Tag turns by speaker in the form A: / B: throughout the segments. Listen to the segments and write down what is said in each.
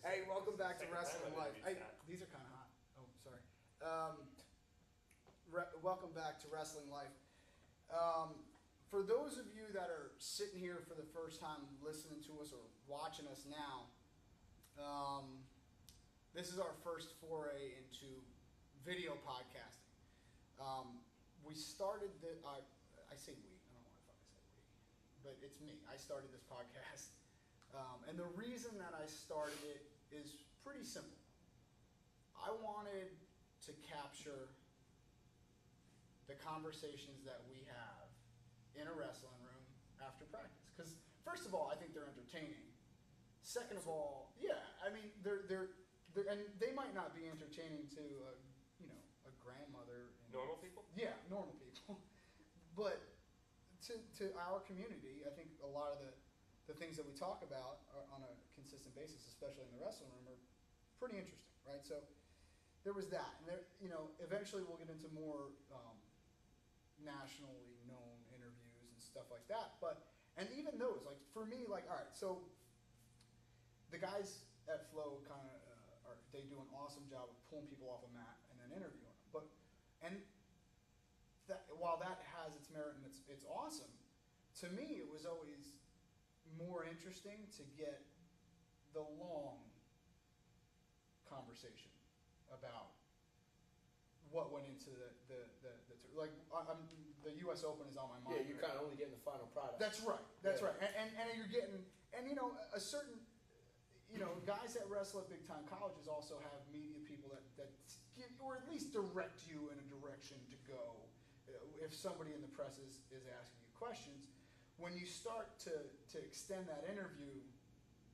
A: Hey, welcome back to
B: Second
A: Wrestling
B: time I've
A: Life.
B: interviewed
A: Hey,
B: Scott.
A: these are kind of hot. Oh, sorry. Welcome back to Wrestling Life. For those of you that are sitting here for the first time listening to us or watching us now, this is our first foray into video podcasting. We started the, I say we, I don't know why the fuck I say we, but it's me. I started this podcast. And the reason that I started it is pretty simple. I wanted to capture the conversations that we have in a wrestling room after practice. Because first of all, I think they're entertaining. Second of all, yeah, I mean they're and they might not be entertaining to a grandmother.
B: Normal people?
A: Yeah, normal people. But to our community, I think a lot of the things that we talk about on a consistent basis, especially in the wrestling room, are pretty interesting, right? So there was that, and there, eventually we'll get into more nationally known interviews and stuff like that. And even those, like for me, like all right, so the guys at Flow kind of they do an awesome job of pulling people off a mat and then interviewing them. While that has its merit and it's awesome, to me it was always more interesting to get the long conversation about what went into the U.S. Open is on my mind.
C: Yeah, you're kind of only getting the final product.
A: That's right. That's
C: Yeah.
A: right. And you're getting a certain guys that wrestle at big time colleges also have media people that give, or at least direct you in a direction to go if somebody in the press is asking you questions. When you start to extend that interview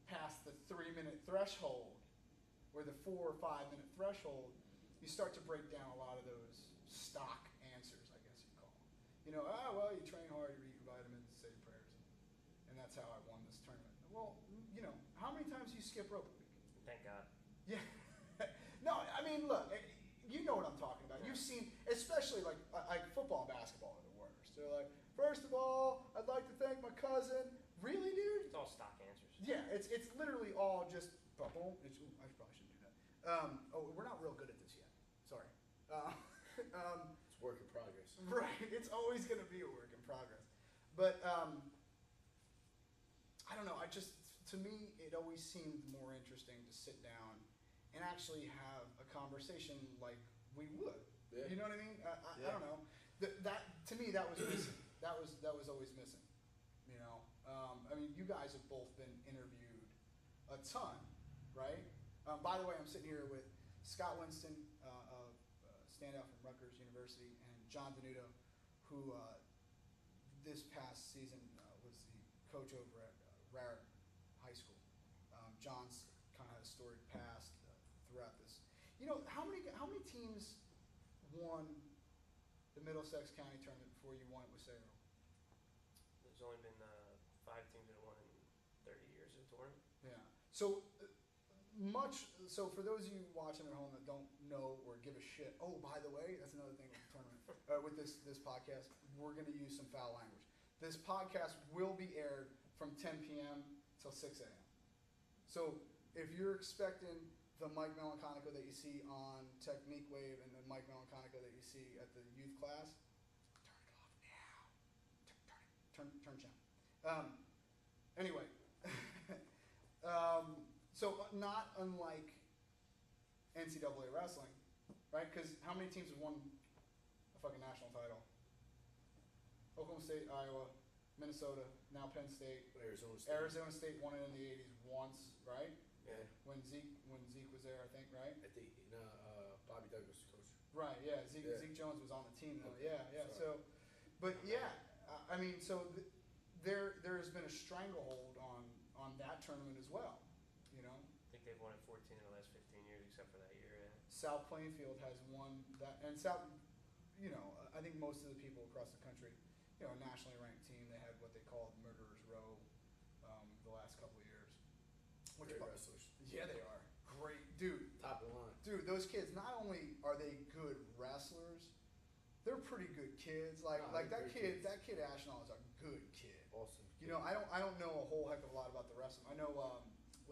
A: past the 3-minute threshold or the 4 or 5 minute threshold, you start to break down a lot of those stock answers, I guess you'd call them. Well, you train hard, you eat your vitamins, say your prayers, and that's how I won this tournament. Well, how many times do you skip rope a week?
B: Thank God.
A: Yeah. No, I mean, look, you know what I'm talking about. You've seen, especially like football and basketball are the worst. They're like, first of all, I'd like to thank my cousin. Really, dude?
B: It's all stock answers.
A: Yeah, it's literally all just bubble. I probably shouldn't do that. We're not real good at this yet. Sorry.
C: It's work in progress.
A: Right. It's always going to be a work in progress. But I don't know. To me, it always seemed more interesting to sit down and actually have a conversation like we would.
C: Yeah.
A: You know what I mean? I
C: Yeah.
A: don't know. That to me, that was missing. That was always missing. I mean, you guys have both been interviewed a ton, right? By the way, I'm sitting here with Scott Winston, standout from Rutgers University, and John Venuto, who this past season was the coach over at Raritan High School. John's kind of had a storied past throughout this. How many teams won the Middlesex County tournament before you won it with Sayro?
B: There's only been 5 teams that have won in 30 years of the tournament.
A: Yeah. So for those of you watching at home that don't know or give a shit, oh, by the way, that's another thing with the tournament. With this podcast, we're going to use some foul language. This podcast will be aired from 10 p.m. till 6 a.m. So if you're expecting the Mike Melanconico that you see on Technique Wave and the Mike Melanconico that you see at the youth class, turn it off now. Turn channel. Anyway, so not unlike NCAA wrestling, right? Because how many teams have won a fucking national title? Oklahoma State, Iowa, Minnesota, now Penn State. Arizona State won it in the 80s once, right?
C: Yeah.
A: When Zeke was there, I think, right?
C: I think Bobby Douglas coach.
A: Right, yeah.
C: Yeah.
A: Zeke Jones was on the team, though.
C: Okay.
A: Yeah.
C: Sorry.
A: So, but yeah, I mean, so there has been a stranglehold on that tournament as well,
B: I think they've won it 14 in the last 15 years, except for that year. Yeah.
A: South Plainfield has won that, and I think most of the people across the country, a nationally ranked team, they had what they called Murderers Row the last couple of years.
C: Great wrestlers.
A: Yeah, they are. Great. Dude.
C: Top of the line.
A: Dude, those kids, not only are they good wrestlers, they're pretty good kids. Like that kid, that kid Ashnaw is a good kid.
C: Awesome.
A: I don't know a whole heck of a lot about the wrestling. I know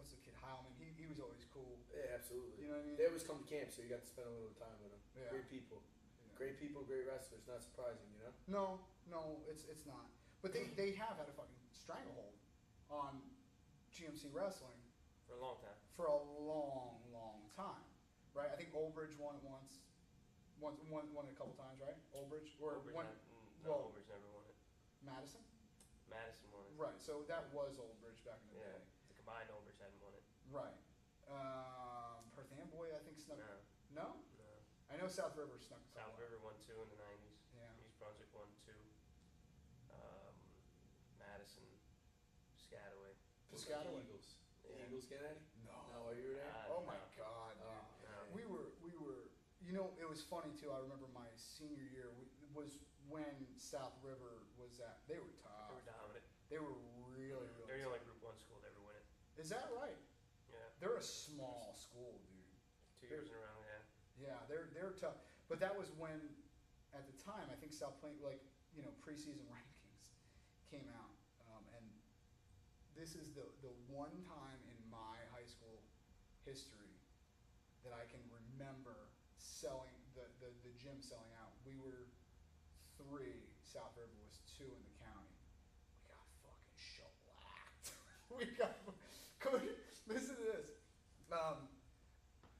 A: what's the kid Heilman? He was always cool.
C: Yeah, absolutely.
A: You know what I mean?
C: They always come to camp, so you got to spend a little time with them.
A: Yeah.
C: Great people.
A: Yeah.
C: Great people, great wrestlers. Not surprising, you know?
A: No, it's not. But they have had a fucking stranglehold on GMC wrestling
B: For a long time.
A: for a long time, right? I think Oldbridge won it once won it a couple times, right? Oldbridge or
B: Oldbridge
A: one
B: no, Oldbridge never won it.
A: Madison,
B: Madison won it.
A: right? So that was Oldbridge back in the
B: Yeah.
A: day,
B: The combined Oldbridge hadn't won it.
A: right? Perth Amboy, I think snuck.
B: No.
A: No,
B: No.
A: I know South River snuck. a
B: South
A: couple out.
B: River won 2 in the 90s.
A: Yeah.
B: East Brunswick won 2. Madison, Piscataway.
A: Piscataway.
C: Eagles. The
B: Yeah.
C: Eagles get any?
A: No.
C: No, are you there?
A: Oh my
B: No.
A: God, dude.
C: Oh,
B: No.
C: man.
A: We were, you know, it was funny too. I remember my senior year was when South River was at. They were
B: They
A: tough.
B: were dominant.
A: They were really
B: They're the
A: tough.
B: only Group 1 school to ever win it.
A: Is that right?
B: Yeah.
A: They're a small school, dude.
B: 2 years in a row, yeah.
A: Yeah, they're tough. But that was when, at the time, I think South Plain, like, you know, preseason rankings came out, and this is the one time in my high school history that I can remember selling the gym selling out. We were 3, South River was 2 in the county. We got fucking shellacked. We got coach. Listen to this.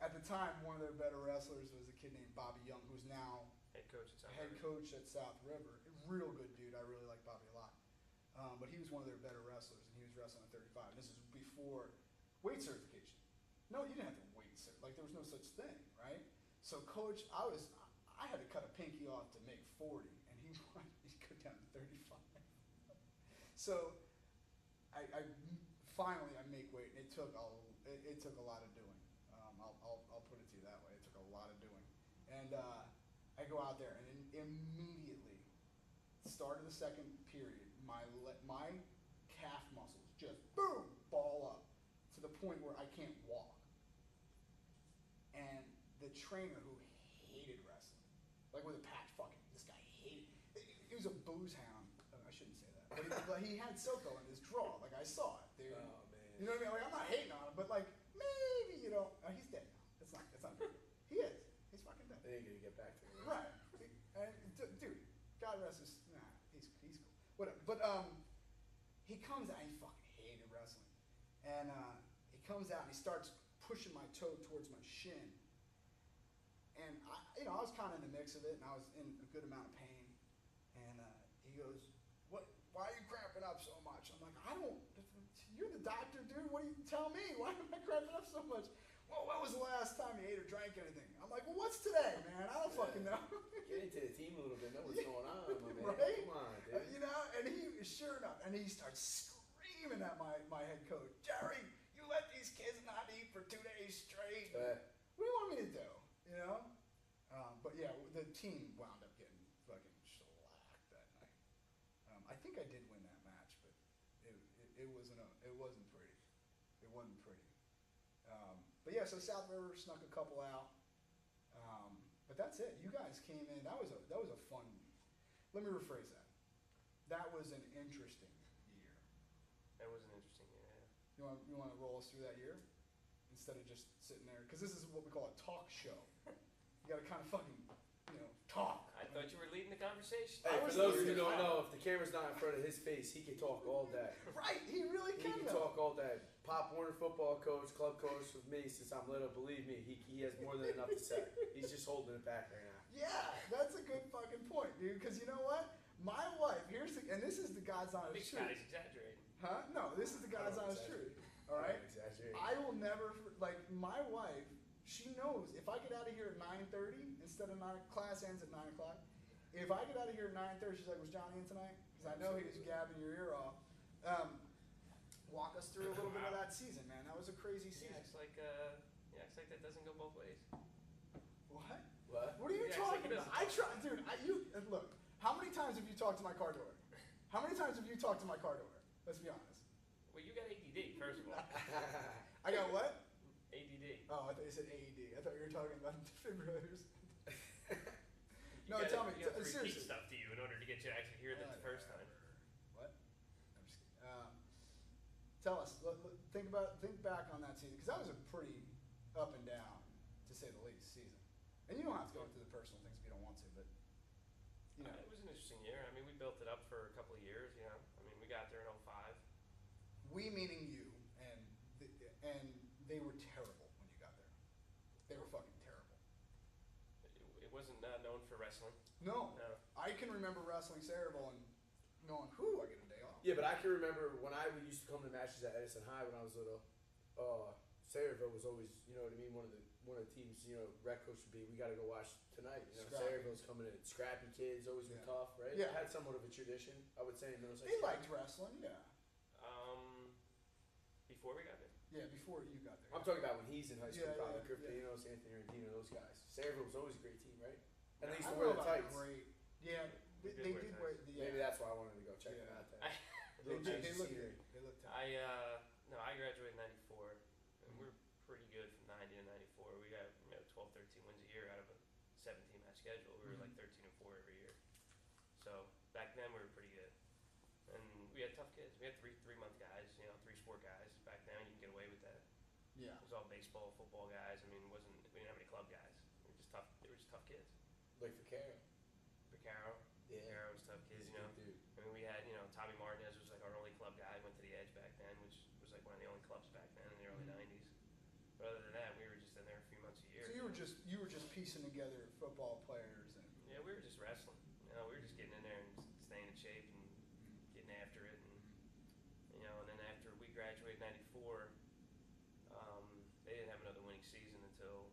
A: At the time, one of their better wrestlers was a kid named Bobby Young, who's now
B: Head coach at South
A: head
B: River.
A: coach at South River. Real good dude. I really like Bobby a lot. But he was one of their better wrestlers, and he was wrestling at 35. This is before weight certification. No, you didn't have to weight cert. Like, there was no such thing, right? So coach, I had to cut a pinky off to make 40, and he wanted me to go down to 35. So I finally I make weight, and it took a lot of doing. I'll put it to you that way. It took a lot of doing, and I go out there, and immediately, start of the second period, my calf muscles just boom ball up to the point where I can't walk. And the trainer, who hated wrestling, like with a patch, this guy hated. He was a booze hound. I shouldn't say that, but he had SoCo in his draw. Like, I saw it, dude.
C: Oh, man.
A: You know what I mean? Like, I'm not hating on him, but like, maybe, you know, he's dead now. It's not good. He is. He's fucking dead.
C: They ain't gonna get back to me.
A: Right. And dude, God rest his. Nah, he's cool. Whatever. But he comes out. He fucking hated wrestling, and he comes out and he starts pushing my toe towards my shin, and I was kind of in the mix of it, and I was in a good amount of pain, and he goes, "What? Why are you cramping up so much?" I'm like, "I don't. You're the doctor, dude. What do you tell me? Why am I cramping up so much?" "Well, when was the last time you ate or drank anything?" I'm like, "Well, what's today, man? I don't fucking know."
C: Get into the team a little bit. Know what's going on, my man.
A: Right?
C: Come on, dude.
A: You know, and sure enough, and he starts screaming at my head coach, "Jerry, you let these kids not eat for 2 days straight. What do you want me to do?" You know? But yeah, the team wound up getting fucking shellacked that night. I think I did win that match, but it wasn't pretty. It wasn't pretty. But yeah, so South River snuck a couple out. But that's it. You guys came in. That was a fun. Let me rephrase that. That was an interesting year.
B: That was an interesting year, yeah.
A: You want to roll us through that year instead of just sitting there, because this is what we call a talk show. You got to kind of fucking talk.
B: I thought you were leading the conversation.
C: Hey,
A: I
C: for
A: was
C: those of you who
A: listening.
C: don't know, if the camera's not in front of his face, he can talk all day.
A: Right? He really
C: He
A: can.
C: can talk all day. Pop Warner football coach, club coach with me since I'm little. Believe me, he has more than enough to say. He's just holding it back right now.
A: Yeah, that's a good fucking point, dude. Because you know what? My wife, and this is the God's
B: I think
A: honest truth.
B: Scotty's exaggerating.
A: Huh? No, this is the God's
C: I don't
A: honest truth.
C: exaggerate.
A: All right?
C: I don't exaggerate.
A: I will never, like, my wife, she knows if I get out of here at 9:30 instead of class ends at 9 o'clock. If I get out of here at 9:30, she's like, "Was Johnny in tonight?" Because I know he was gabbing your ear off. Walk us through a little bit of that season, man. That was a crazy season.
B: Yeah, it's like that doesn't go both ways.
A: What?
C: What?
A: What are you
B: Yeah,
A: talking
B: it's
A: about?
B: like
A: I try, dude. Look. How many times have you talked to my car door? How many times have you talked to my car door? Let's be honest.
B: Well, you got ADD, first of all.
A: I got what?
B: ADD.
A: Oh, I thought you said AED. I thought you were talking about defibrillators.
B: You
A: No,
B: gotta-
A: tell me.
B: You have to repeat
A: Seriously.
B: stuff to you in order to get you to actually hear that the first time.
A: What? I'm just kidding. Tell us. Think back on that season, because that was a pretty up and down, to say the least, season. And you don't have to go into the personal things if you don't want to, but you know.
B: It was an interesting year. I mean, we built it up for a couple of years. You know, I mean, we got there in 05.
A: We meaning you, and they were terrible when you got there. They were fucking terrible.
B: It wasn't known for wrestling.
A: No,
B: No.
A: I can remember wrestling Sayreville and going, "Whew, I get a day off."
C: Yeah, but I can remember when I used to come to matches at Edison High when I was little. Sayreville was always, you know what I mean, one of the teams, you know, rec coach would be, we got to go watch tonight. You know,
A: Scrappy.
C: Sayreville's coming in, scrappy kids, always were
A: Yeah.
C: tough, right?
A: Yeah.
C: Had somewhat of a tradition, I would say, in Middlesex.
A: They liked wrestling, yeah.
B: Before we got there.
A: Yeah, before you got there.
C: I'm talking about when he's in high school,
A: Yeah,
C: probably
A: yeah,
C: Grifinos, Anthony Rendino, those guys. Sayreville was always a great team, right? And they
A: I
C: used to
A: don't
C: wear
A: know
C: the
A: about
C: tights.
A: great. Yeah,
B: We
A: they
B: did
A: did
B: wear
A: wear.
B: tights.
A: Yeah.
C: Maybe that's why I wanted to go check
A: Yeah.
C: them out there.
B: I,
A: They,
C: Little
A: they
C: change of
A: looked
C: scenery.
A: good. They looked tough.
B: I graduated in 94, and we were pretty good from 90 to 94. We got 12, 13 wins a year out of a 17 match schedule. We were like 13 and 4 every year. So back then we were pretty good, and we had tough kids. We had three-month guys, you know, 3-sport guys. Back then you can get away with that.
A: Yeah.
B: It was all baseball, football guys. I mean, we didn't have any club guys. We were just tough. They were just tough kids.
C: Like for Caro.
B: Picaro,
C: Yeah.
B: Picaro was tough kids,
C: He's
B: you
C: a
B: know.
C: good dude.
B: I mean, we had, you know, Tommy Martinez was like our only club guy. Went to the Edge back then, which was like one of the only clubs back then in the early '90s. But other than that, we were just in there a few months a year.
A: So you were just piecing together football players and.
B: Yeah, we were just wrestling. You know, we were just getting in there and staying in shape and getting after it, and you know. And then after we graduated '94, they didn't have another winning season until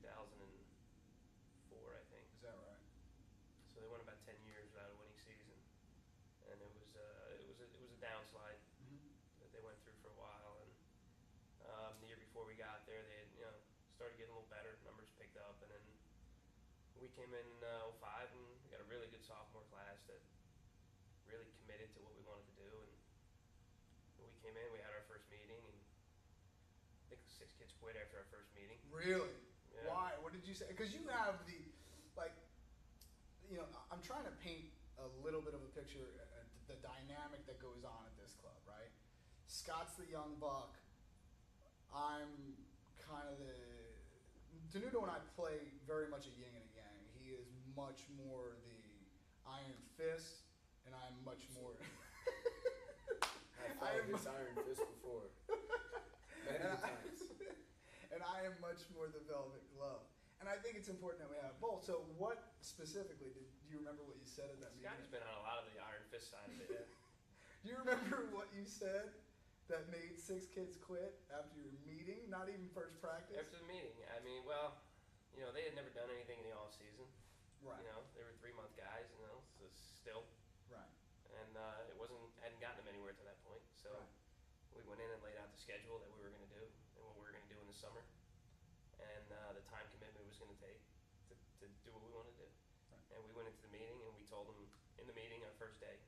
B: 2004, I think.
A: Is that right?
B: So they went about 10 years without a winning season, and it was a downslide that they went through for a while. And the year before we got there, they had, you know, started getting a little better. Numbers picked up, and then we came in 05, and we got a really good sophomore class that really committed to what we wanted to do. And we came in, we had our first meeting, and I think 6 kids quit after our first meeting.
A: Really?
B: Yeah.
A: Why? What did you say? Because you have the, like, you know, I'm trying to paint a little bit of a picture, the dynamic that goes on at this club, right? Scott's the young buck. I'm kind of the. Danuto and I play very much a yin and a yang. He is much more the iron fist, and I'm much more.
C: I've fought this iron fist before. Many times.
A: And I am much more the velvet glove. And I think it's important that we have both. So what specifically, do you remember what you said at that
B: Scotty's
A: meeting?
B: been on a lot of the Iron Fist side of it.
A: Do you remember what you said that made 6 kids quit after your meeting? Not even first practice?
B: After the meeting, I mean, well, you know, they had never done anything in the off season.
A: Right.
B: You know, they were 3-month guys, you know, so still,
A: Right.
B: and it hadn't gotten them anywhere to that point. So
A: Right.
B: we went in and laid out the schedule that we were going to do and what we were going to do in the summer, and the time commitment it was going to take to do what we wanted to do.
A: Right.
B: And we went into the meeting and we told them in the meeting our first day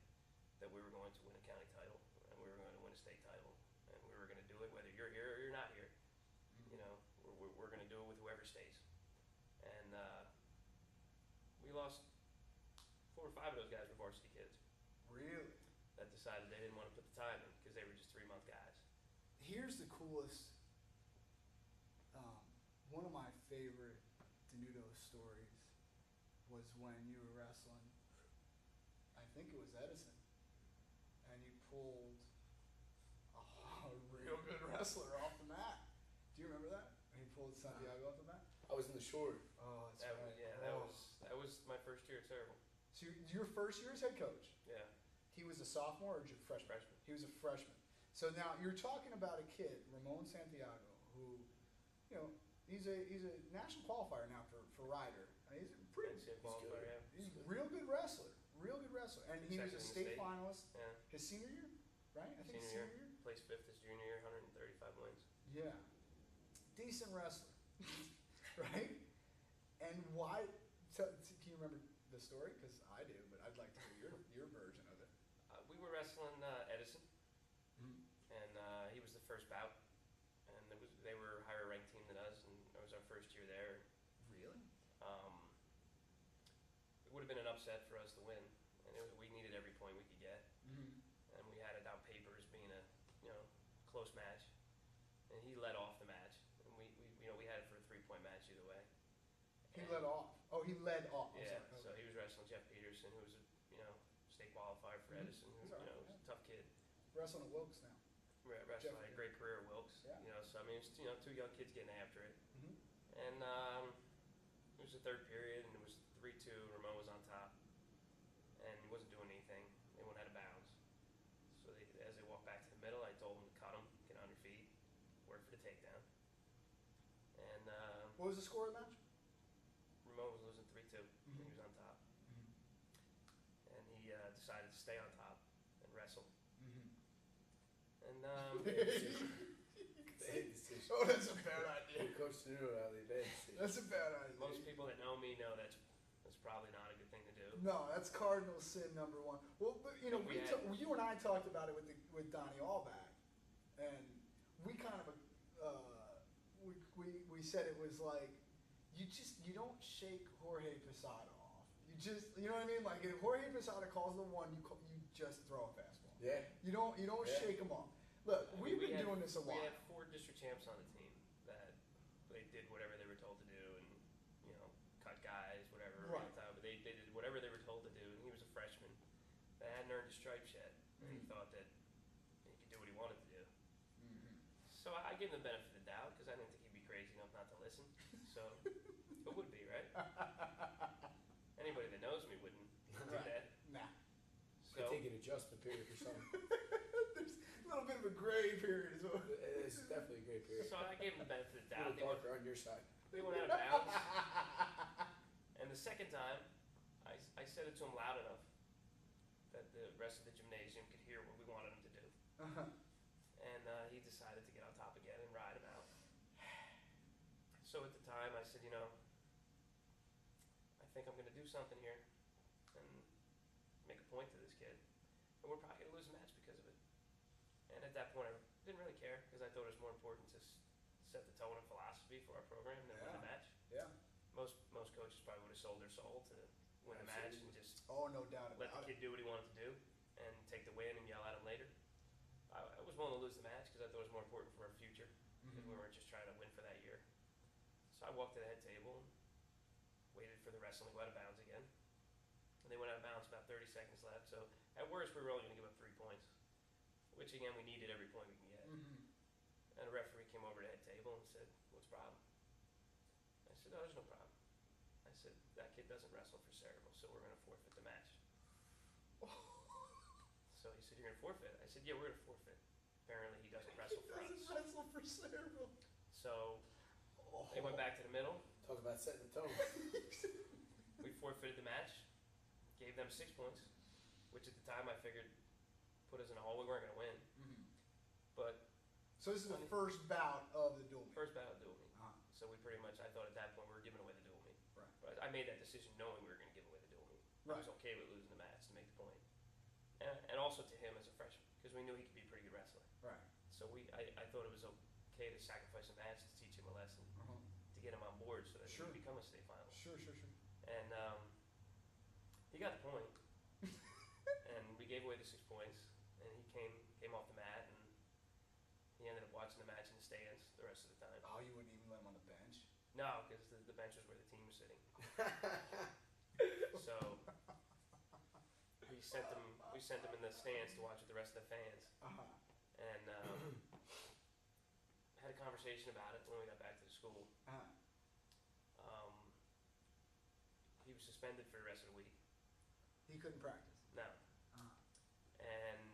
B: that we were going to win a county title and we were going to win a state title, and we were going to do it whether you're here or you're not here. You know, we're going to do it with whoever stays. And we lost 4 or 5 of those guys were varsity kids
A: Really?
B: that decided they didn't want to put the time in because they were just 3-month guys.
A: Here's the coolest, one of my favorite Danuto stories was when you were wrestling, I think it was Edison, and you pulled a real good wrestler off the mat. Do you remember that? When you pulled Santiago off the mat?
C: I was in the short.
A: Oh, that's right.
B: That was my first year at Sayreville.
A: So your first year as head coach,
B: Yeah,
A: he was a sophomore or freshman?
B: freshman.
A: He was a freshman. So now you're talking about a kid, Ramon Santiago, who, you know, he's a national qualifier now for Ryder. I mean, he's a pretty.
B: NCAA qualifier, yeah.
A: He's a real good wrestler. And he was a
B: Second in the
A: state
B: state.
A: finalist
B: Yeah,
A: his senior year, right? I think
B: Senior
A: senior year.
B: placed 5th his junior year, 135 wins.
A: Yeah, decent wrestler, right? And why? Can you remember the story? Because I do, but I'd like to hear your version of it.
B: We were wrestling Edison,
A: Mm-hmm.
B: and he was the first bout, and they were a higher ranked team than us, and it was our first year there.
A: Really?
B: It would have been an upset for us to win, and we needed every point we could get,
A: Mm-hmm.
B: and we had it on paper as being a 3-point match either way.
A: He
B: And-
A: led off. Oh, he led off. I'm
B: Yeah,
A: sorry.
B: so he was wrestling Jeff Peterson, who was a state qualifier for
A: Mhm.
B: Edison. Who,
A: He's all right,
B: was a tough kid.
A: Wrestling at Wilkes now.
B: Wrestling
A: Jeff,
B: had a great career at Wilkes.
A: Yeah.
B: So I mean, it's two young kids getting after it.
A: Mhm.
B: And it was the third period, and it was 3-2. Ramon was on top, and he wasn't doing anything. They went out of bounds. So as they walked back to the middle, I told them to cut him, get on your feet, work for the takedown. And
A: What was the score of the match?
B: Ramon was losing 3-2.
A: Mhm.
B: He was on top, and he decided to stay on top and wrestle. And
C: Bad decision.
A: Oh, that's a bad idea.
C: Coach Nuno out there, bad decision.
A: That's a bad idea.
B: most people that know me know that's probably not a good thing to do.
A: No, that's cardinal sin number one. Well, but, you know,
B: Yeah.
A: you and I talked about it with Donnie Allback, and we kind of we said it was like you don't shake Jorge Posada off. You know what I mean? Like if Jorge Posada calls the one, you just throw a fastball.
C: Yeah.
A: You don't
C: Yeah.
A: shake him off. Look,
B: I mean,
A: we've been
B: had-
A: doing this a while.
B: We had 4 district champs on the team that they did whatever they were told to do, and cut guys, whatever.
A: Right.
B: All the time, but they did whatever they were told to do, and he was a freshman that hadn't earned his stripes yet, and he thought that he could do what he wanted to do. So I gave him the benefit of the doubt because I didn't think he'd be crazy enough not to listen. So it would be right. Anybody that knows me wouldn't do
A: Right.
B: that.
A: Nah.
B: So
C: I take an adjustment period for some.
A: There's a little bit of a gray period as well.
C: It's definitely a great period.
B: so I gave him the benefit of the
C: A
B: doubt.
C: little darker on your side.
B: They went out of bounds. And the second time, I said it to him loud enough that the rest of the gymnasium could hear what we wanted him to do.
A: Uh-huh.
B: And he decided to get on top again and ride him out. So at the time, I said, I think I'm going to do something here and make a point to this kid. And we're probably going to lose the match because of it. And at that point, I didn't really care because I thought it was more important to set the tone and philosophy for our program than win the
A: Yeah.
B: match.
A: Yeah.
B: Most coaches probably would have sold their soul to win the match and just
A: Oh, no doubt
B: let the
A: about it.
B: kid do what he wanted to do and take the win and yell at him later. I was willing to lose the match because I thought it was more important for our future because we weren't just trying to win for that year. So I walked to the head table and waited for the wrestling to go out of bounds again. And they went out of bounds about 30 seconds left. So at worst, we were only going to give up 3 points, which again, we needed every point we can get. And the referee came over to the head table and said, "What's the problem?" I said, "Oh, there's no problem." I said, "That kid doesn't wrestle for Cerebral, so we're going to forfeit the match." So he said, "You're going to forfeit?" I said, "Yeah, we're going to forfeit. Apparently he doesn't wrestle for us."
A: Wrestle for cerebral.
B: So they went back to the middle.
C: Talk about setting the tone.
B: We forfeited the match, gave them 6 points, which at the time I figured put us in a hole we weren't going to win. But
A: So this is the first bout of the duel.
B: first battle duel meet.
A: Uh-huh.
B: So we pretty much, I thought at that point we were giving away the duel meet.
A: Right.
B: But I made that decision knowing we were going to give away the duel meet. I
A: Right.
B: was okay with losing the match to make the point. And also to him as a freshman, because we knew he could be a pretty good wrestler.
A: Right.
B: So I thought it was okay to sacrifice a match to teach him a lesson, to get him on board so that
A: Sure.
B: he could become a state finalist.
A: Sure.
B: And he got the point. And we gave away the 6 points. And he came off the mat and he ended up watching the match in the stands the rest of the time.
A: Oh, you wouldn't even let him on the bench?
B: No, because the bench was where the team was sitting. So we sent him in the stands to watch with the rest of the fans.
A: Uh-huh.
B: And had a conversation about it when we got back to the school.
A: Uh-huh.
B: He was suspended for the rest of the week.
A: He couldn't practice.
B: No.
A: Uh-huh.
B: And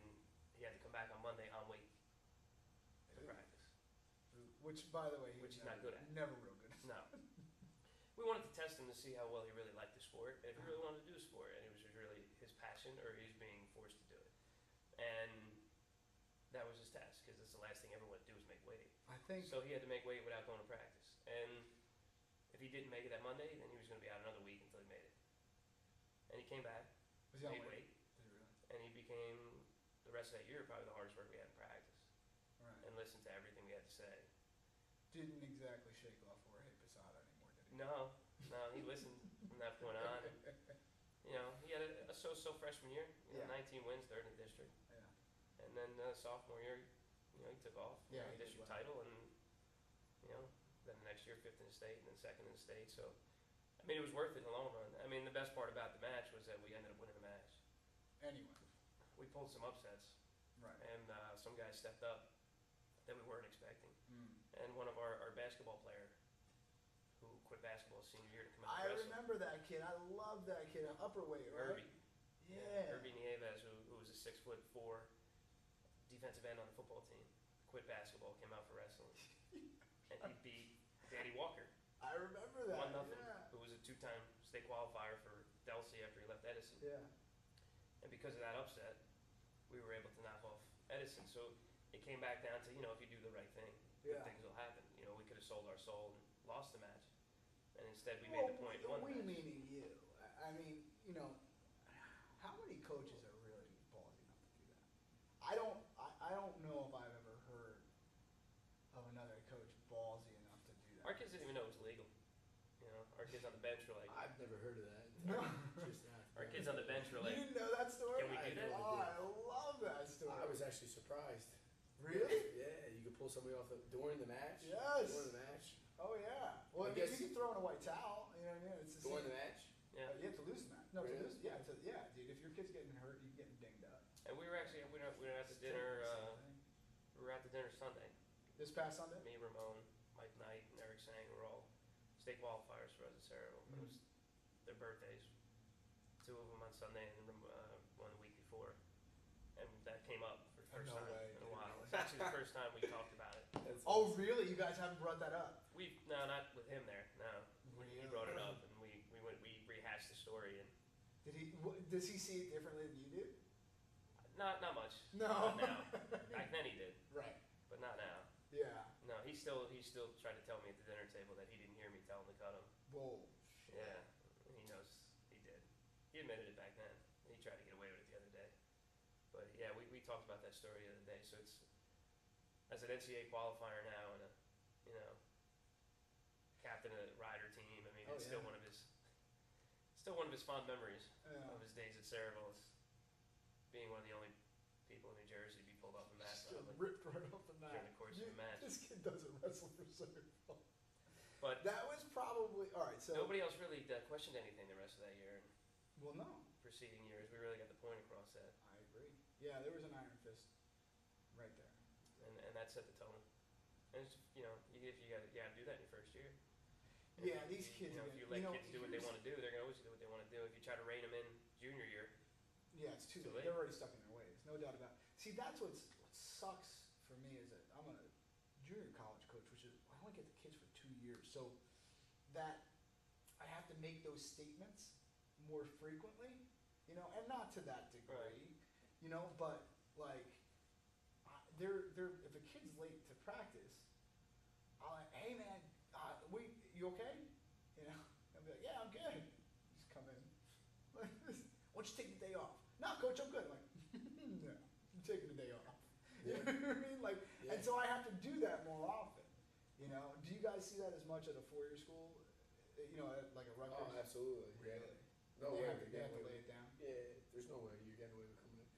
B: he had to come back on Monday on week to
A: Ooh.
B: practice.
A: Which, by the way, he
B: Which
A: was
B: he's not good at.
A: Never real good.
B: No. We wanted to test him to see how well he really liked the sport, and if he really wanted to do the sport, and it was really his passion, or he was being forced to do it. And that was his test, because it's the last thing everyone would do is make weight.
A: I think.
B: So he had to make weight without going to practice. And if he didn't make it that Monday, then he was going to be out another week until he made it. And he came back,
A: Was he on
B: made
A: weight?
B: weight,
A: Did he really?
B: and he became, the rest of that year, probably the hardest work we had in practice,
A: Right.
B: and listened to everything we had to say.
A: Didn't exactly shake off Jorge Posada anymore, did he?
B: No, he listened from that point on. And, he had a so-so freshman year,
A: Yeah.
B: 19 wins, third in the district.
A: Yeah.
B: And then sophomore year, he took off,
A: Yeah,
B: won
A: he
B: the
A: did
B: district
A: well.
B: title, and, Then the next year, 5th in the state, and then 2nd in the state. So, I mean, it was worth it in the long run. I mean, the best part about the match was that we ended up winning the match.
A: Anyway.
B: We pulled some upsets,
A: Right.
B: and some guys stepped up that we weren't expecting.
A: Mm.
B: And one of our basketball player who quit basketball senior year to come out
A: I
B: to wrestle.
A: remember that kid. I love that kid. Upper weight, right?
B: Irby.
A: Yeah.
B: Irby Nieves, who was a 6'4" defensive end on the football team, quit basketball, came out for wrestling, and he beat Danny Walker,
A: I remember that.
B: 1-0,
A: Yeah.
B: who was a 2-time state qualifier for Delsey after he left Edison.
A: Yeah.
B: And because of that upset, we were able to knock off Edison. So it came back down to, if you do the right thing,
A: Yeah.
B: good things will happen. We could have sold our soul and lost the match. And instead we made the point and won the
A: we
B: match.
A: meaning you. I mean, how many coaches are really ballsy enough to do that? I don't know if I've ever heard of another coach ballsy enough to do that.
B: Our kids didn't even know it was legal. Our kids on the bench were like,
C: I've never heard of that.
A: No.
C: Just now.
B: our kids on the bench were
A: You
B: like,
A: didn't know that story?
B: Can we do that?
A: Oh, I love that story.
C: I was actually surprised.
A: Really?
C: Yeah, you could pull somebody off during the match.
A: Yes.
C: During the match.
A: Oh yeah. Well,
C: I
A: you
C: guess-
A: can throw in a white towel. You know what I mean? It's the
C: During
A: same.
C: the match.
B: yeah.
A: You have to lose the match. No, to
C: Really?
A: lose. Yeah, dude. If your kid's getting hurt, you're getting dinged up.
B: And we were at the dinner, we were at the dinner Sunday.
A: This past Sunday.
B: Me, Ramon, Mike Knight, and Eric Sang were all state qualifiers for us at Cerevel. It was their birthdays. 2 of them on Sunday and one the week before. And that came up for the first
A: No
B: time
A: way,
B: in a
A: dude.
B: while. It's actually the first time we talked about it.
A: Oh, really? You guys haven't brought that up?
B: No, not with him there. No, he
A: Really?
B: brought it up, and we rehashed the story, and
A: Does he see it differently than you do?
B: not much.
A: No.
B: Not now. Back then he did,
A: Right.
B: but not now.
A: Yeah.
B: No, he still tried to tell me at the dinner table that he didn't hear me tell him to cut him.
A: Whoa.
B: Yeah, he knows he did. He admitted it back then. He tried to get away with it the other day. But yeah, we talked about that story the other day. So it's as an NCAA qualifier now and a captain of the rider team. I mean,
A: Oh,
B: it's
A: yeah.
B: still one of his fond memories
A: Yeah.
B: of his days at Cerevel. Is being one of the only people in New Jersey to be pulled off a mat
A: Still
B: probably
A: ripped right off the mat.
B: during the course of a match.
A: This kid doesn't wrestle for Cerevel.
B: But
A: That was probably all right. So
B: nobody else really questioned anything the rest of that year and
A: well, no,
B: preceding years. We really got the point across that.
A: I agree. Yeah, there was an iron fist right there.
B: And that set the tone. And it's you gotta do that in your first year. And
A: Yeah, these kids.
B: if you let kids do what they want to do, they're gonna always do what they want to do. If you try to rein them in junior year,
A: Yeah, it's too
B: Too
A: late.
B: late.
A: They're already stuck in their ways, no doubt about it. See, that's what sucks for me is that I'm a junior college coach, which is I only get the kids for 2 years, so that I have to make those statements more frequently, and not to that degree,
B: Right.
A: but like they're if a kid's late to practice, I'm like, hey man, you okay? I'll be like, yeah, I'm good. Just come in. Why don't you take the day off? No, coach, I'm good. I'm like, no, I'm taking the day off. You know what I mean? Like,
C: Yeah.
A: and so I have to do that more often. Do you guys see that as much at a 4-year school? At like a Rutgers?
C: Oh, absolutely.
A: Really?
C: No
A: They
C: way.
A: have to,
C: you're
A: they have to
C: getting
A: lay
C: away
A: it down.
C: Yeah, there's no way you're getting away with coming in.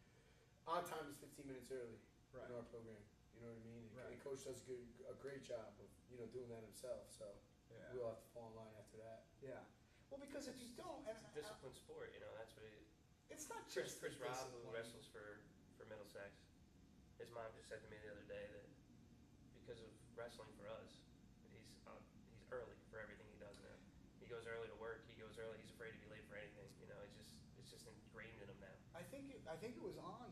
C: On time is 15 minutes early
A: Right.
C: in our program. You know what I mean? And
A: Right.
C: the coach does a great job of doing that himself. So
A: Yeah.
C: we'll have to fall in line after that.
A: Yeah. Well, because if you don't, and
B: it's a disciplined sport. That's what it.
A: it's not
B: Chris
A: just the
B: Robb, who
A: discipline.
B: wrestles for Middlesex, his mom just said to me the other day that because of wrestling for us, that he's early for everything he does now. He goes early to work. He goes early. He's afraid to be late for anything. It's just ingrained in him now.
A: I think it was on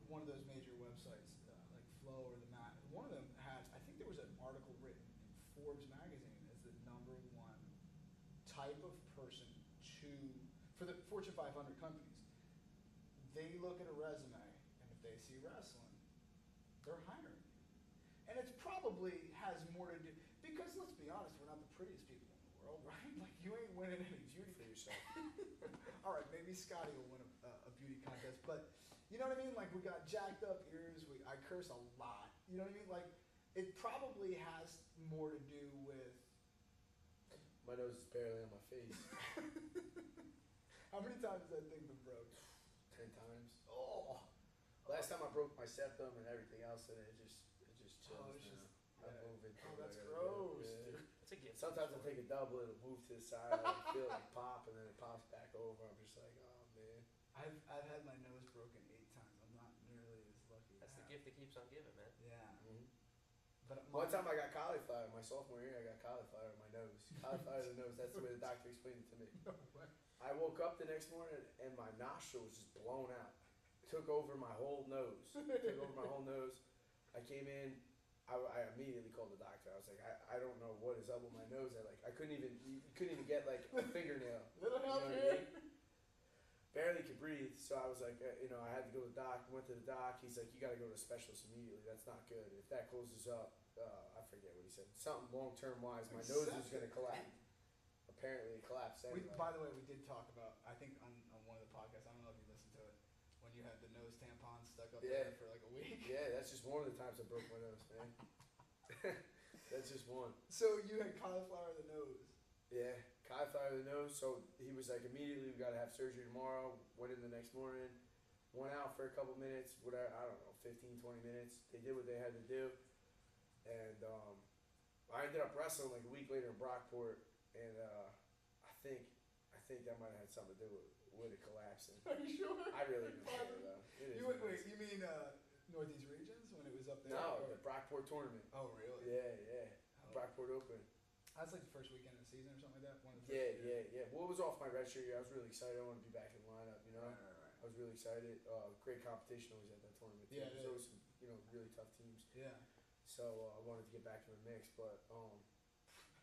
A: one of those major websites, like Flow or the Mat. One of them has. I think there was an article written in Forbes magazine as the #1 type of person for the Fortune 500 companies. They look at a resume, and if they see wrestling, they're hiring you. And it probably has more to do because let's be honest, we're not the prettiest people in the world, right? Like you ain't winning any beauty
C: For yourself.
A: All right, maybe Scotty will win a beauty contest, but you know what I mean? Like we got jacked up ears. I curse a lot. You know what I mean? Like it probably has more to do with.
C: My nose is barely on my face.
A: How many times has that thing been broke?
C: 10 times.
A: Oh,
C: Last time I broke my septum and everything else, and it just chills
A: Oh, it's
C: now.
A: just-
C: I
A: yeah.
C: move into
A: Oh, that's
C: whatever.
A: gross,
C: Yeah.
A: dude.
C: Sometimes I take a double, it'll move to the side, I feel it like pop, and then it pops back over. I'm just like, oh man.
A: I've had my nose broken 8 times. I'm not nearly as lucky.
B: That's the gift that keeps on giving, man.
A: Yeah.
C: Mm-hmm.
A: But
C: One time I got cauliflower. My sophomore year, I got cauliflower in my nose. Cauliflower in the nose. That's the way the doctor explained it to me.
A: No way.
C: I woke up the next morning and my nostril was just blown out. Took over my whole nose. I came in. I immediately called the doctor. I was like, I don't know what is up with my nose. You couldn't even get like a fingernail.
A: Little help
C: You know
A: here.
C: what I mean? Barely could breathe. So I was like, I had to go to the doc. Went to the doc. He's like, you got to go to a specialist immediately. That's not good. If that closes up, I forget what he said. Something long term wise, my nose is gonna collapse. Apparently, it collapsed. Anyway.
A: By the way, we did talk about, I think on one of the podcasts, I don't know if you listened to it, when you had the nose tampon stuck up there for like a week.
C: Yeah, that's just one of the times I broke my nose, man. That's just one.
A: So you had cauliflower in the nose.
C: Yeah, cauliflower in the nose. So he was like, immediately, we got to have surgery tomorrow. Went in the next morning. Went out for a couple minutes, whatever, I don't know, 15, 20 minutes. They did what they had to do. And I ended up wrestling like a week later in Brockport. And I think that might have had something to do with it collapsing.
A: Are you sure?
C: I really don't know though. It is
A: Wait,
C: nice.
A: you mean Northeast Regions when it was up there?
C: No,
A: or?
C: the Brockport tournament.
A: Oh, really?
C: Yeah.
A: Oh.
C: Brockport Open.
A: That's like the first weekend of the season or something like that? One of the first
C: Yeah. Well, it was off my redshirt year. I was really excited. I wanted to be back in the lineup, you know?
A: Right.
C: I was really excited. Great competition always at that tournament. Too.
A: Yeah,
C: There's always some, really tough teams.
A: Yeah.
C: So I wanted to get back in the mix, but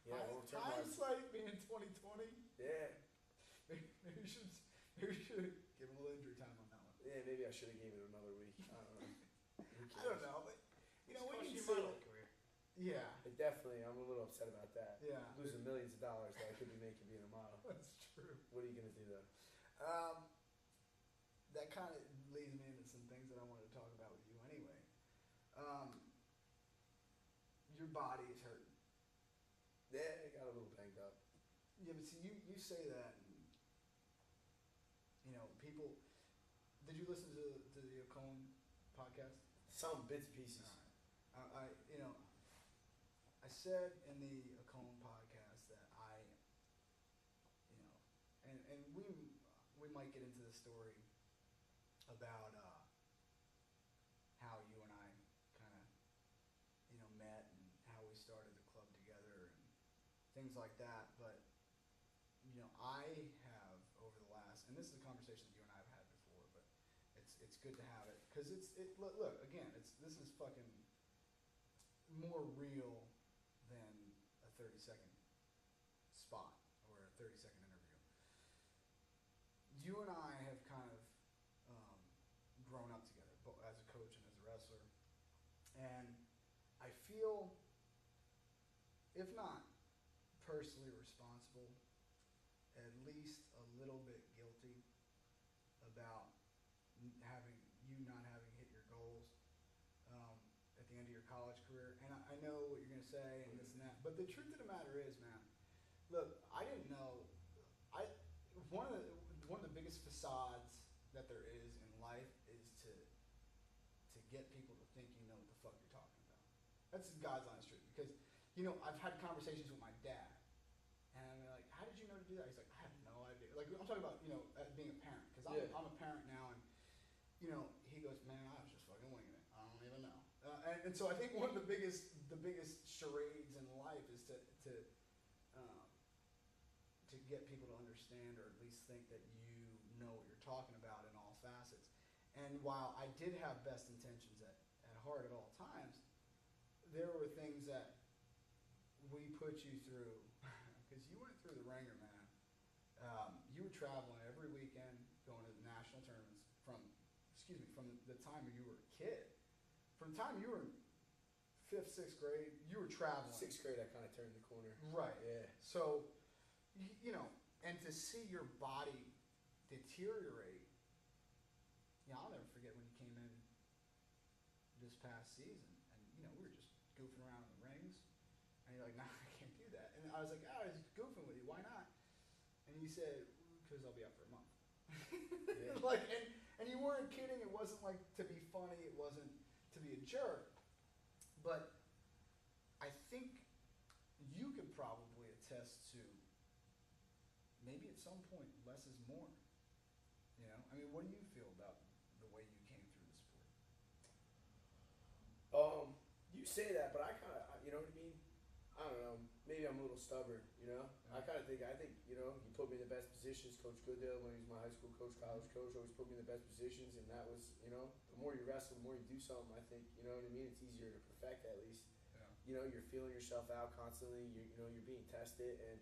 C: yeah, long term wise.
A: Hindsight being 2020.
C: Yeah.
A: Maybe you should give him a little injury time on that one.
C: Yeah, maybe I should have gave it another week. I don't know.
A: I don't know, but
B: It's
A: we
B: cost
A: can
B: you
A: say
B: modeling career.
A: Yeah.
C: Definitely, I'm a little upset about that.
A: Yeah.
C: Losing millions of dollars that I could be making being a model.
A: That's true.
C: What are you gonna do though?
A: That kind of leads me into some things that I wanted to talk about with you anyway. Your body is hurting.
C: Yeah, I got a little banged up.
A: Yeah, but see, you say that, and, people. Did you listen to the Ocone podcast?
C: Some bits and pieces.
A: All right. I said in the Ocone podcast that and we might get into the story about how you and I kind of met and how we started the club together and things like that. But I have over the last, and this is a conversation that you and I have had before, but it's good to have it because look again, this is fucking more real than a 30-second spot or a 30-second interview. You and I have kind of grown up together, both as a coach and as a wrestler, and I feel, if not personally responsible, at least a little bit guilty about not having hit your goals at the end of your college career. And I know what you're going to say and this and that, but the truth of the matter is, man, look, I didn't know. One of the biggest facades that there is in life is to get people to think you know what the fuck you're talking about. That's God's honest truth. Because I've had conversations with my dad, and I'm like, "How did you know to do that?" He's like, "I have no idea." Like I'm talking about as being a parent, because I'm a parent now, and he goes, "Man, I was just fucking winging it. I don't even know." And so I think one of the biggest charades in life is to get people to understand, or at least think that you know what you're talking about in all facets. And while I did have best intentions at heart at all times, there were things that we put you through, because you went through the ringer, man. You were traveling every weekend, going to the national tournaments from the time you were a kid. From the time you were in 5th, 6th grade, you were traveling.
C: 6th grade, I kind of turned the corner.
A: Right.
C: Yeah.
A: So, and to see your body deteriorate, I'll never forget when you came in this past season, and we were just goofing around in the rings, and you're like, "Nah, I can't do that." And I was like, "I was goofing with you. Why not?" And you said, "Because I'll be out for a month."
C: Yeah.
A: And you weren't kidding. It wasn't like to be funny. It wasn't to be a jerk. But I think you could probably attest to maybe at some point less is more. You know, I mean, what do you feel about the way you came through the sport?
C: You say that, but I kind of, you know what I mean? I don't know. Maybe I'm a little stubborn, you know? I think, you know, he put me in the best positions. Coach Goodale, when he was my high school coach, college coach, always put me in the best positions, and that was, you know, the more you wrestle, the more you do something, I think, you know what I mean? It's easier to perfect at least.
A: Yeah.
C: You know, you're feeling yourself out constantly, you know, you're being tested, and,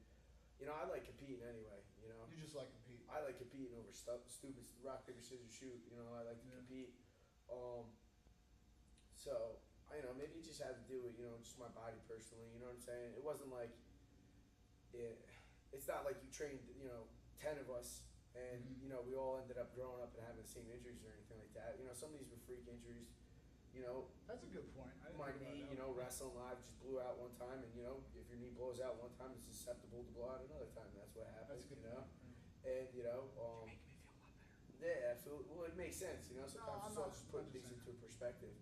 C: you know, I like competing anyway, you know?
A: You just like competing.
C: I like competing over stupid rock, paper, scissors, shoot, you know, I like to compete. So, you know, maybe it just had to do with, you know, just my body personally, you know what I'm saying? It wasn't like, it's not like you trained, you know, 10 of us and, you know, we all ended up growing up and having the same injuries or anything like that. You know, some of these were freak injuries, you know.
A: That's a good point.
C: My knee, you know, wrestling live just blew out one time, and, you know, if your knee blows out one time, it's susceptible to blow out another time. That's what happens,
A: That's a good
C: you know.
A: point.
C: And, you know,
A: You're making me feel a lot better.
C: yeah, absolutely. Well, it makes sense, you know. Sometimes it's all just putting things into perspective.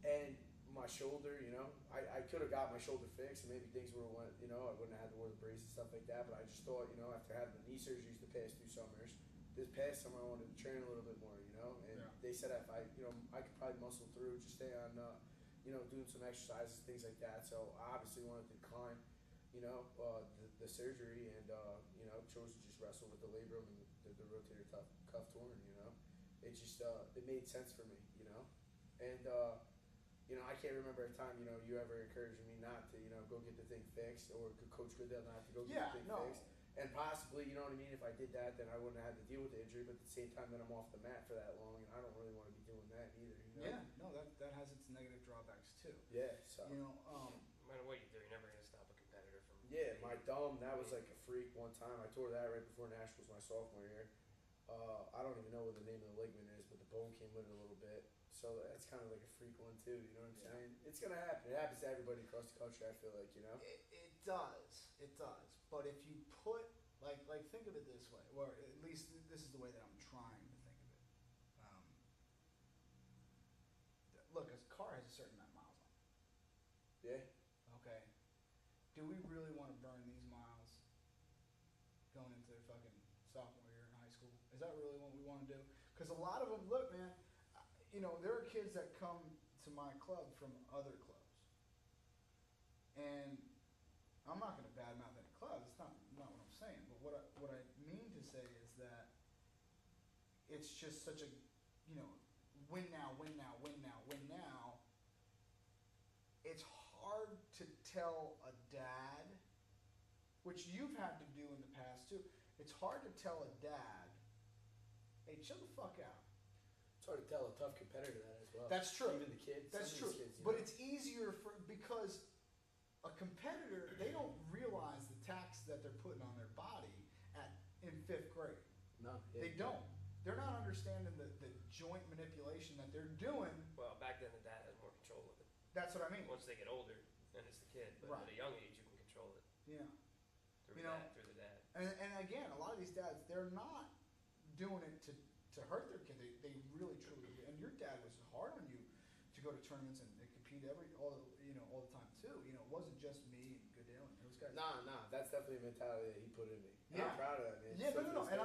C: And my shoulder, you know, I could have got my shoulder fixed, and maybe things would have went, you know, I wouldn't have had to wear the brace and stuff like that. But I just thought, you know, after having the knee surgeries the past 2 summers, this past summer I wanted to train a little bit more, you know. And they said if I, you know, I could probably muscle through, just stay on, you know, doing some exercises, things like that. So I obviously wanted to decline, you know, the surgery, and you know, chose to just wrestle with the labrum and the rotator cuff torn. You know, it just it made sense for me, you know, and you know, I can't remember a time, you know, you ever encouraged me not to, you know, go get the thing fixed, or Coach Goodell not to go get the thing fixed. And possibly, you know what I mean, if I did that, then I wouldn't have had to deal with the injury, but at the same time, then I'm off the mat for that long, and I don't really want to be doing that either, you know?
A: Yeah, no, that has its negative drawbacks too.
C: Yeah, so.
A: You know,
B: No matter what you do, you're never going to stop a competitor from.
C: Yeah, my thumb, that was like a freak one time. I tore that right before Nationals my sophomore year. I don't even know what the name of the ligament is, but the bone came with it a little bit. So that's kind of like a freak one too, you know what I'm saying? It's going to happen. It happens to everybody across the country, I feel like, you know?
A: it does. It does. But if you put, like think of it this way, or at least this is the way that I'm trying to think of it. Look, a car has a certain amount of miles on it.
C: Yeah.
A: Okay. Do we really want to burn these miles going into fucking sophomore year in high school? Is that really what we want to do? Because a lot of them, look, man, you know, there are kids that come to my club from other clubs. And I'm not going to badmouth any clubs. It's not what I'm saying. But what I mean to say is that it's just such a, you know, win now, win now, win now, win now. It's hard to tell a dad, which you've had to do in the past too. It's hard to tell a dad, hey, chill the fuck out.
C: It's hard to tell a tough competitor that as well.
A: That's true.
C: Even the kids.
A: That's true.
C: Kids,
A: but it's easier because a competitor, they don't realize the tax that they're putting on their body in 5th grade.
C: No. Yeah,
A: They don't. They're not understanding the joint manipulation that they're doing.
B: Well, back then the dad has more control of it.
A: That's what I mean.
B: Once they get older, then it's the kid. But
A: Right.
B: at a young age, you can control it
A: Yeah.
B: through
A: You know,
B: through the dad.
A: And again, a lot of these dads, they're not doing it to hurt their kid. They really truly do. And your dad was hard on you to go to tournaments and compete all the time too. You know, it wasn't just me and Goodale and those guys.
C: Nah, that's definitely a mentality that he put in me. And
A: Yeah.
C: I'm proud of that, man.
A: Yeah,
C: So
A: no.
C: to
A: And
C: this day,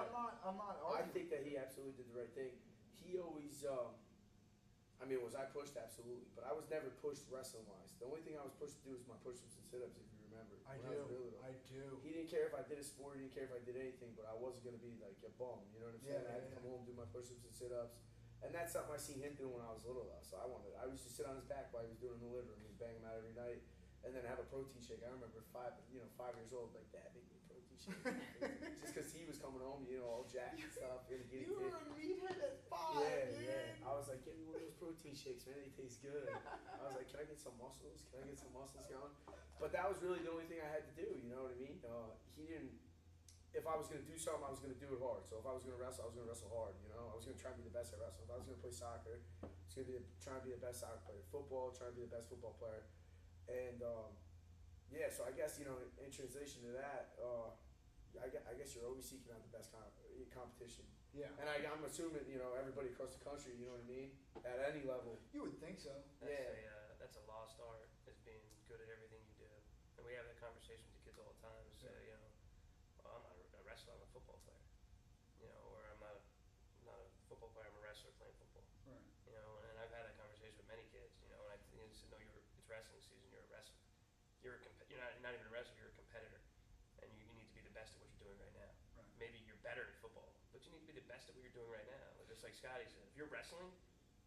A: I'm not
C: I
A: arguing.
C: think that he absolutely did the right thing. He always, I mean, was I pushed? Absolutely. But I was never pushed wrestling-wise. The only thing I was pushed to do was my push-ups and sit-ups, if you remember.
A: I
C: when I was real little.
A: do.
C: He didn't care if I did a sport. He didn't care if I did anything, but I wasn't going to be like a bum. You know what I'm saying?
A: Yeah,
C: I had to come home, do my push-ups and sit-ups. And that's something I seen him doing when I was little, though. So I used to sit on his back while he was doing it in the living room. He'd bang him out every night. And then have a protein shake. I remember 5 years old, like, Dad, make me a protein shake. Just because he was coming home, you know, all jacked and stuff. And
A: You were a meathead at 5, dude.
C: Yeah. I was like, give me one of those protein shakes, man. They taste good. I was like, can I get some muscles? Can I get some muscles going? But that was really the only thing I had to do, you know what I mean? He didn't, if I was going to do something, I was going to do it hard. So if I was going to wrestle, I was going to wrestle hard, you know? I was going to try and be the best at wrestling. If I was going to play soccer, I was going to try and be the best soccer player. Football, trying to be the best football player. And, yeah, so I guess, you know, in translation to that, I guess you're always seeking out the best competition.
A: Yeah.
C: And I'm assuming, you know, everybody across the country, you know what I mean? At any level.
A: You would think so.
B: That's a lost art, is being good at everything you do. And we have that conversation with the kids all the time. Say, I'm not a wrestler, I'm a football player. Or I'm not a football player, I'm a wrestler playing football.
A: Right.
B: And I've had that conversation with many kids. And I said, no, it's wrestling season. You're a wrestler. You're not even a wrestler. You're a competitor, and you need to be the best at what you're doing right now.
A: Right.
B: Maybe you're better at football, but you need to be the best at what you're doing right now. Just like Scotty said, if you're wrestling,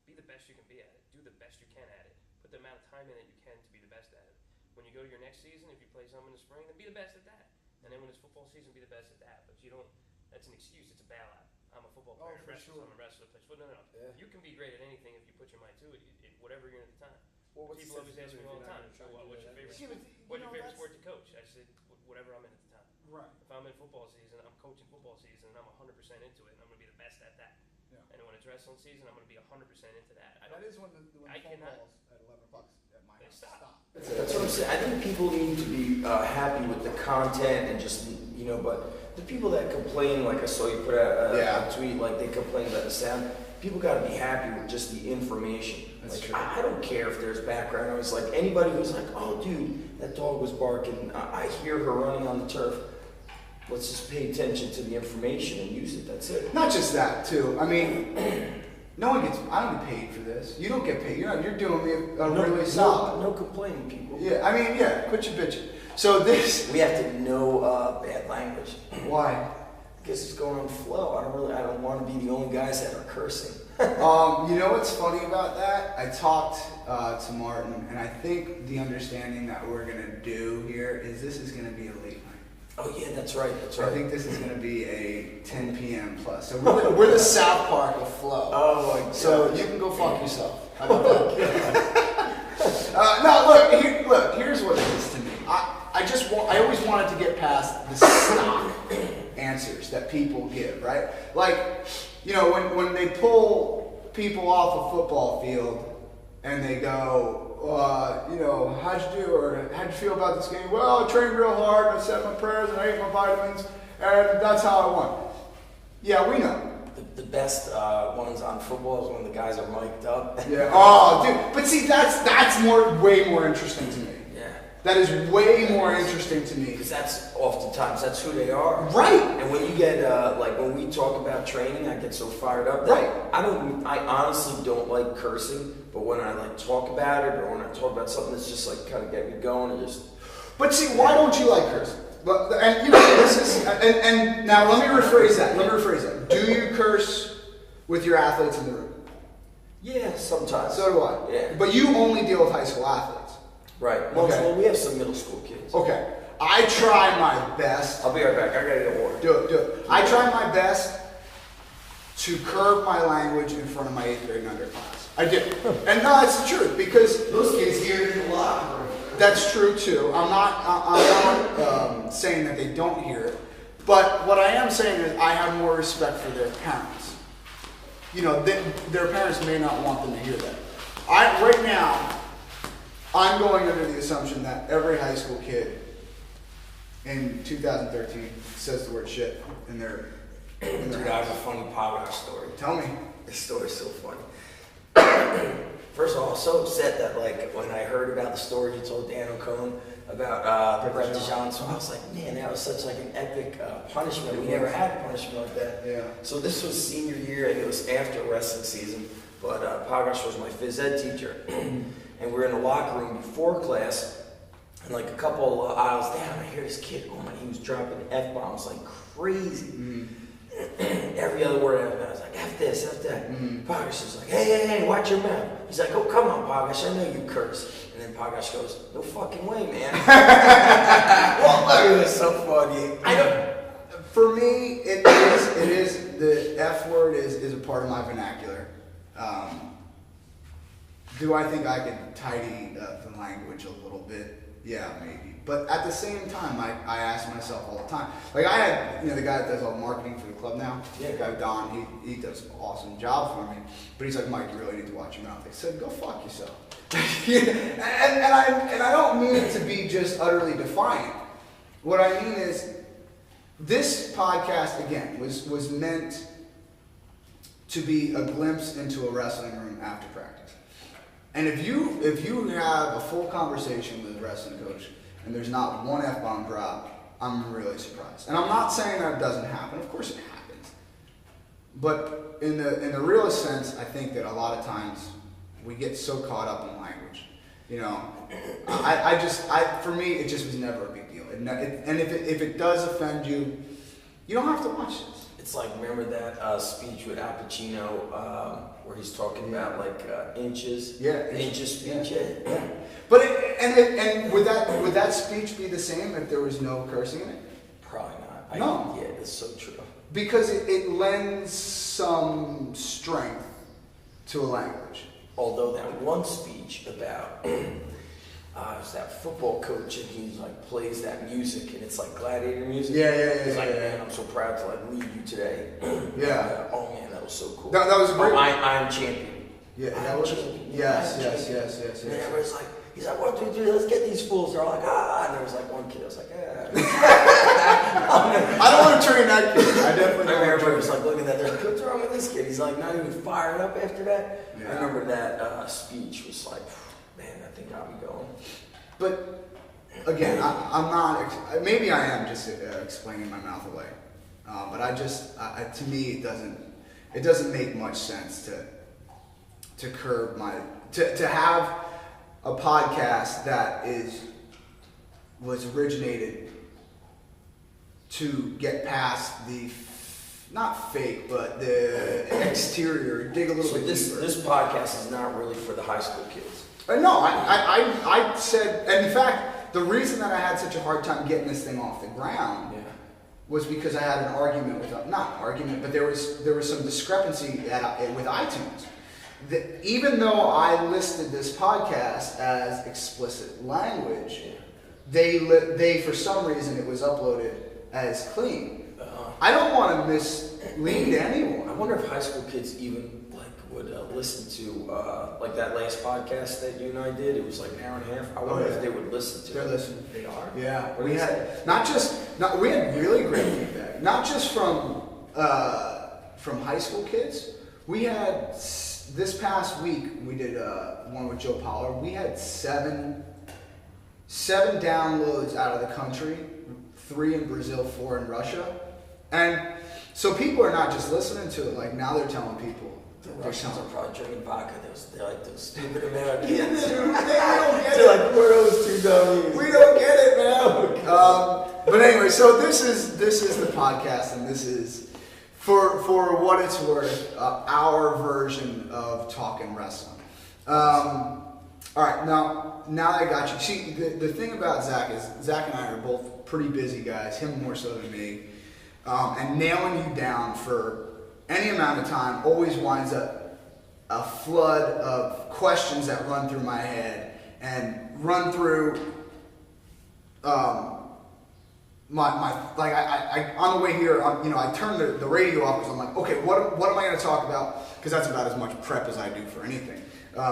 B: be the best you can be at it. Do the best you can at it. Put the amount of time in that you can to be the best at it. When you go to your next season, if you play some in the spring, then be the best at that. And then when it's football season, be the best at that. But you don't. That's an excuse. It's a bailout. I'm a football player.
A: For
B: wrestler.
A: sure.
B: I'm a wrestler. Plays football. No.
C: Yeah.
B: You can be great at anything if you put your mind to it. Whatever you're in at the time.
C: Well, what's
B: People
C: the
B: always ask me all the time, what's your favorite?
A: Yeah, but,
B: What's your favorite sport to coach? I said, whatever I'm in at the time.
A: Right.
B: If I'm in football season, I'm coaching football season, and I'm 100% into it, and I'm going to be the best at that.
A: Yeah.
B: And when it's wrestling season, I'm going to be 100% into that.
A: That is when the
B: I
A: phone
B: cannot-
A: calls at 11 bucks at my
B: They
A: house
B: stop.
D: That's what I'm saying. I think people need to be happy with the content and just, but the people that complain, like I saw you put out a tweet, like they complain about the sound, people got to be happy with just the information.
C: That's
D: like,
C: true.
D: I don't care if there's background noise. Like anybody who's like, oh, dude, that dog was barking. I hear her running on the turf. Let's just pay attention to the information and use it. That's it.
E: Not just that, too. I mean, no one gets. I don't get paid for this. You don't get paid. You're doing me a really solid.
D: No complaining, people.
E: Yeah, I mean, quit your bitching. So this.
D: We have to know bad language.
E: Why?
D: I guess it's going on flow. I don't want to be the only guys that are cursing.
E: You know what's funny about that? I talked to Martin, and I think the understanding that we're gonna do here is this is gonna be a late night.
D: Oh yeah, that's right.
E: I think this is gonna be a 10 p.m. plus. So we're the South Park of flow.
D: Oh my God.
E: So you can go fuck yourself. How about that? No, look. Here's what it is to me. I always wanted to get past the stock answers that people give, right? Like, when they pull people off a football field and they go, how'd you do, or how'd you feel about this game? Well, I trained real hard, and I said my prayers, and I ate my vitamins, and that's how I won. Yeah, we know.
D: The best ones on football is when the guys are mic'd up.
E: Yeah. Oh, dude. But see, that's way more interesting to me.
D: Yeah.
E: That is way more interesting to me.
D: Because that's oftentimes that's who they are.
E: Right.
D: And when you get when we talk about training, I get so fired up. That
E: Right.
D: I honestly don't like cursing, but when I talk about it or when I talk about something that's just kind of get me going and just.
E: But see, why don't you like cursing? And this is and now let me rephrase that. Do you curse with your athletes in the room?
D: Yeah, sometimes.
E: So do I.
D: Yeah.
E: But you only deal with high school athletes.
D: Right.
E: Okay.
D: Well, we have some middle school kids.
E: Okay. I try my best.
D: I'll be right back. I gotta get water.
E: Do it. I try my best to curb my language in front of my 8th grade and under class. I do. And no, that's the truth, because
D: Those kids hear it in the locker room.
E: that's true too. I'm not saying that they don't hear it, but what I am saying is I have more respect for their parents. Their parents may not want them to hear that. Right now, I'm going under the assumption that every high school kid in 2013 says the word shit in their
D: Dude, I have a funny power story.
E: Tell me.
D: This story's so funny. First of all, I was so upset that when I heard about the story you told Dan O'Cone about Brett DeJean, so I was like, man, that was such an epic punishment. We never had a punishment like that.
E: Yeah.
D: So this was senior year, and it was after wrestling season. But Pagash was my phys ed teacher, and we're in the locker room before class, and a couple aisles down, I hear this kid. Oh my, he was dropping F-bombs like crazy.
E: Mm-hmm.
D: Every other word out of I was like, F this, F that. Pagash is like, hey, watch your mouth. He's like, oh, come on, Pagash, I know you curse. And then Pagash goes, no fucking way, man. Well, it was so funny.
E: For me, it is the F word is a part of my vernacular. Do I think I could tidy up the language a little bit? Yeah, maybe. But at the same time, I ask myself all the time. I had, the guy that does all the marketing for the club now.
D: Yeah.
E: The guy Don, he does an awesome job for me. But he's like, Mike, you really need to watch your mouth. I said, go fuck yourself. and I don't mean it to be just utterly defiant. What I mean is, this podcast again was meant to be a glimpse into a wrestling room after practice. And if you have a full conversation with a wrestling coach and there's not one F-bomb drop, I'm really surprised. And I'm not saying that it doesn't happen. Of course it happens. But in the realest sense, I think that a lot of times we get so caught up in language. You know, for me, it just was never a big deal. And if it does offend you, you don't have to watch this.
D: It's like, remember that speech with Al Pacino where he's talking about like inches?
E: Yeah.
D: Inches speech?
E: Yeah. But and would that speech be the same if there was no cursing in it?
D: Probably not.
E: No.
D: Yeah, that's so true.
E: Because it lends some strength to a language.
D: Although that one speech about it's that football coach and he like plays that music and it's like gladiator music.
E: Yeah.
D: He's like, man, I'm so proud to like lead you today.
E: Yeah.
D: Oh man, that was so cool.
E: That was great.
D: I am champion.
E: Yeah,
D: I
E: that
D: am
E: was.
D: champion.
E: Yes.
D: I am champion.
E: Yes.
D: And everyone's like, he's like, what do we do? Let's get these fools. They're all like, ah. And there was like one kid. I was like,
E: I don't want to train that kid. I definitely don't.
D: Everybody was like looking at that. They're like, what's wrong with this kid? He's like not even fired up after that.
E: Yeah.
D: I remember that speech was like, man, that thing got me going.
E: But again, I'm not. Maybe I am just explaining my mouth away. But to me, it doesn't make much sense to curb to have a podcast that was originated to get past the not fake, but the exterior, dig a little bit deeper.
D: This podcast is not really for the high school kids.
E: No, I said, and in fact, the reason that I had such a hard time getting this thing off the ground was because I had an argument but there was some discrepancy with iTunes. Even though I listed this podcast as explicit language, they for some reason it was uploaded as clean. I don't want to mislead anyone.
D: I wonder if high school kids even like would listen to like that last podcast that you and I did. It was like an hour and a half. I wonder if they would listen to it.
E: They're listening.
D: They are.
E: Yeah,
D: What
E: we
D: is
E: had
D: it?
E: we had really great feedback. Not just from high school kids. We had this past week we did one with Joe Pollard. We had seven downloads out of the country, 3 in Brazil, 4 in Russia, and so people are not just listening to it. Like now they're telling people.
D: The Russians are probably drinking vodka. They're like those stupid Americans.
E: They don't get
D: They're like, we're those two dummies.
E: We don't get it, man. But anyway, so this is the podcast, and this is for what it's worth, our version of talking wrestling. All right, now that I got you. See, the thing about Zach is Zach and I are both pretty busy guys. Him more so than me, and nailing you down for any amount of time always winds up a flood of questions that run through my head and run through my like I on the way here, I turned the radio off because I'm like, okay, what am I going to talk about? Because that's about as much prep as I do for anything.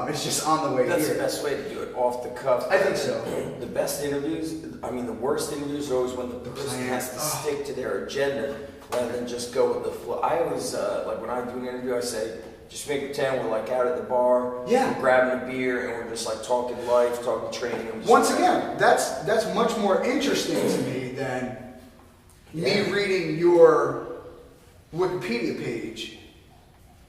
E: It's just on the way
D: That's
E: here.
D: the best way to do it, off the cuff.
E: I think so.
D: The best interviews, the worst interviews are always when the person has to stick to their agenda rather than just go with the flow. I always, like when I do an interview, I say, just make pretend we're like out at the bar,
E: Yeah.
D: we're grabbing a beer, and we're just like talking life, talking training.
E: Once again, that's much more interesting to me than me reading your Wikipedia page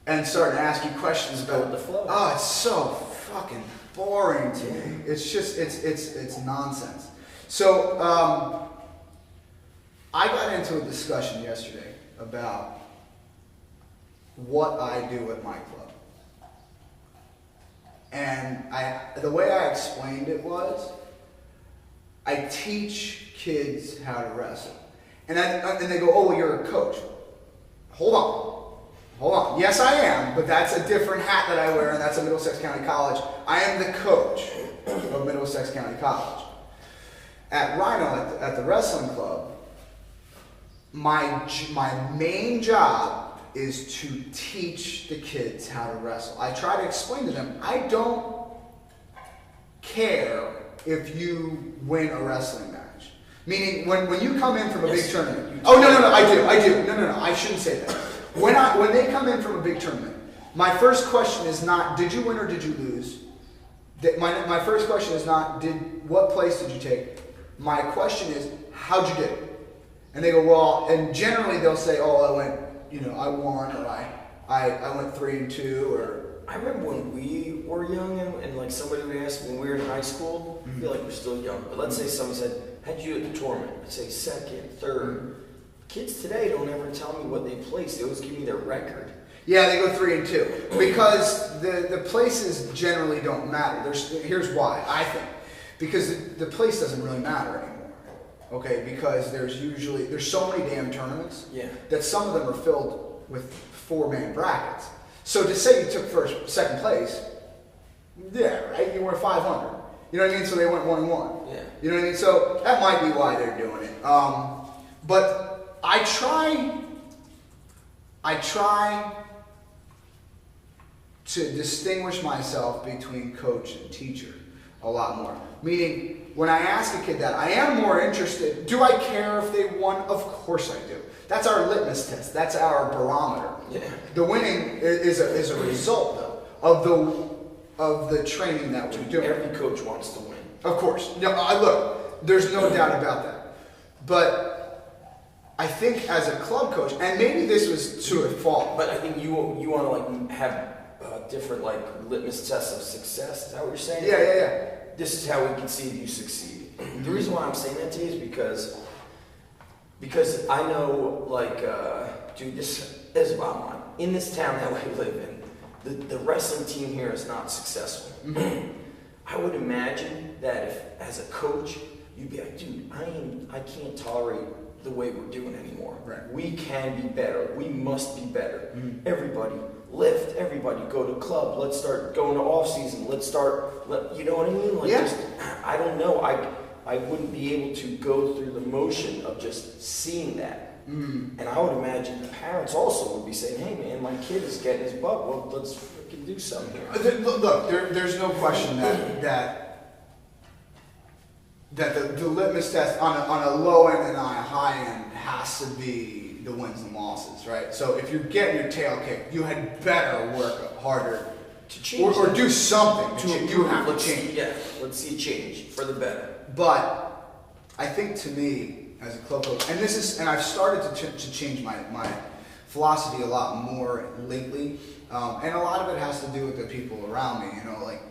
E: and starting to ask you questions
D: Go
E: about
D: with the flow.
E: Oh, it's so fucking boring to me. It's just it's nonsense. So I got into a discussion yesterday about what I do at my club, and the way I explained it was I teach kids how to wrestle, and they go, oh, well, you're a coach. Hold on. Yes, I am, but that's a different hat that I wear, and that's a Middlesex County College. I am the coach of Middlesex County College. At Rhino, at the wrestling club, my main job is to teach the kids how to wrestle. I try to explain to them, I don't care if you win a wrestling match. Meaning, when you come in from a big tournament. Oh, no, I do. No, I shouldn't say that. When they come in from a big tournament, my first question is not, did you win or did you lose? My first question is not, what place did you take? My question is, how'd you do? And they go, well, and generally they'll say, oh, I won, or I went 3-2, or.
D: I remember when we were young and like somebody would ask when we were in high school, I feel like we're still young, but let's say somebody said, how'd you do at the tournament? I'd say second, third. Kids today don't ever tell me what they placed. They always give me their record.
E: Yeah, they go 3-2 because the places generally don't matter. Here's why, I think. Because the place doesn't really matter anymore. Okay, because there's so many damn tournaments that some of them are filled with 4-man brackets. So to say you took second place, yeah, right? You were 500. You know what I mean? So they went 1-1.
D: Yeah.
E: You know what I mean? So that might be why they're doing it. But I try to distinguish myself between coach and teacher a lot more. Meaning, when I ask a kid that, I am more interested. Do I care if they won? Of course I do. That's our litmus test. That's our barometer.
D: Yeah.
E: The winning is a result, though, of the training that we're doing.
D: Every coach wants to win.
E: Of course. Look, there's no doubt about that. But I think as a club coach, and maybe this was to a fault.
D: But I think you want to like have different like litmus tests of success. Is that what you're saying?
E: Yeah.
D: This is how we can see if you succeed. The reason why I'm saying that to you is because I know, like, dude, this is the bottom line. In this town that we live in, the wrestling team here is not successful. I would imagine that if, as a coach, you'd be like, dude, I can't tolerate the way we're doing anymore.
E: Right.
D: We can be better. We must be better. Everybody lift. Everybody go to club. Let's start going to off season. You know what I mean? Like, just, I don't know. I wouldn't be able to go through the motion of just seeing that. And I would imagine the parents also would be saying, hey man, my kid is getting his butt. Well, let's freaking do something here.
E: Look, there's no question that the litmus test on a low end and on a high end has to be the wins and losses, right? So if you're getting your tail kicked, you had better work harder
D: To change
E: or do something
D: to
E: you have to change.
D: Yeah, let's see a change for the better.
E: But I think to me, as a club coach, and I've started to change my philosophy a lot more lately, and a lot of it has to do with the people around me. You know, like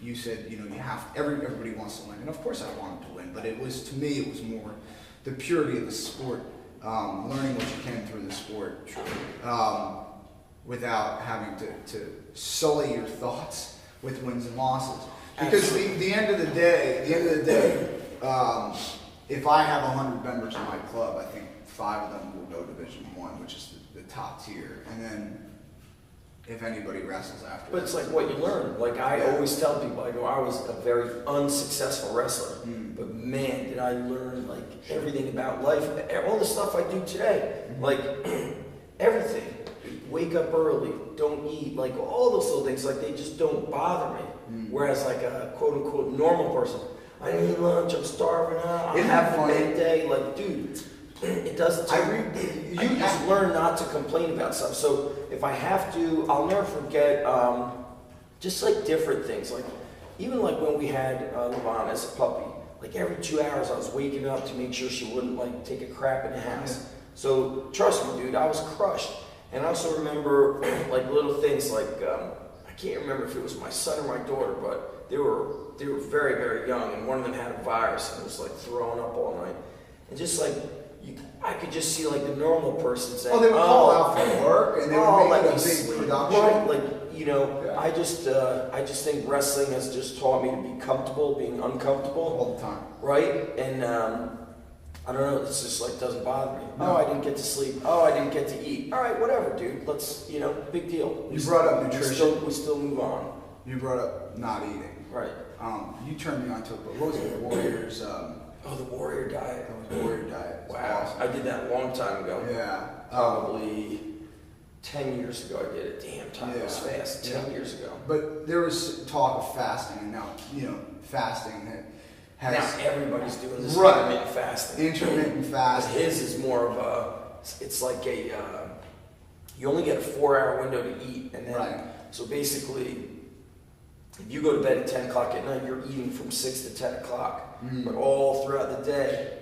E: you said, you know, everybody wants to win, and of course I wanted to win, but it was more the purity of the sport, learning what you can through the sport, without having to sully your thoughts with wins and losses. Because the end of the day, if I have 100 members in my club, I think 5 of them will go Division I, which is the top tier, and then if anybody wrestles after.
D: But it's like what you learn. Like I always tell people, I go, I was a very unsuccessful wrestler, but man, did I learn like everything about life, all the stuff I do today, like everything. Wake up early, don't eat, like all those little things, like they just don't bother me. Whereas like a quote unquote normal person, I didn't eat lunch, I'm starving out, I'm having a bad day, like dude, it doesn't. You just learn not to complain about stuff. So if I have to, I'll never forget, just like different things, like even like when we had Levon as a puppy, like every 2 hours I was waking up to make sure she wouldn't like take a crap in the house. So trust me, dude, I was crushed. And I also remember like little things like I can't remember if it was my son or my daughter, but they were very, very young, and one of them had a virus and was like throwing up all night. And just like I could just see like the normal person saying,
E: "Oh, they would call out for work, and they would make a big production."
D: Right, like you know, I just think wrestling has just taught me to be comfortable being uncomfortable
E: all the time.
D: Right, and I don't know, it's just like doesn't bother me. No. Oh, I didn't get to sleep. Oh, I didn't get to eat. All right, whatever, dude. Let's, big deal.
E: You brought up nutrition.
D: We still move on.
E: You brought up not eating.
D: Right.
E: You turned me on to it, but what was it? The Warriors.
D: The Warrior Diet.
E: That was the Warrior Diet.
D: Wow.
E: Awesome.
D: I did that a long time ago.
E: Yeah.
D: Probably 10 years ago I did it. Damn, time goes fast. 10 years ago.
E: But there was talk of fasting, and now, fasting has...
D: Now everybody's doing this
E: intermittent
D: fasting.
E: Intermittent fasting.
D: His is more of a, it's like a, you only get a 4-hour window to eat, and then, so basically, if you go to bed at 10 o'clock at night, you're eating from 6 to 10 o'clock.
E: Mm.
D: But all throughout the day,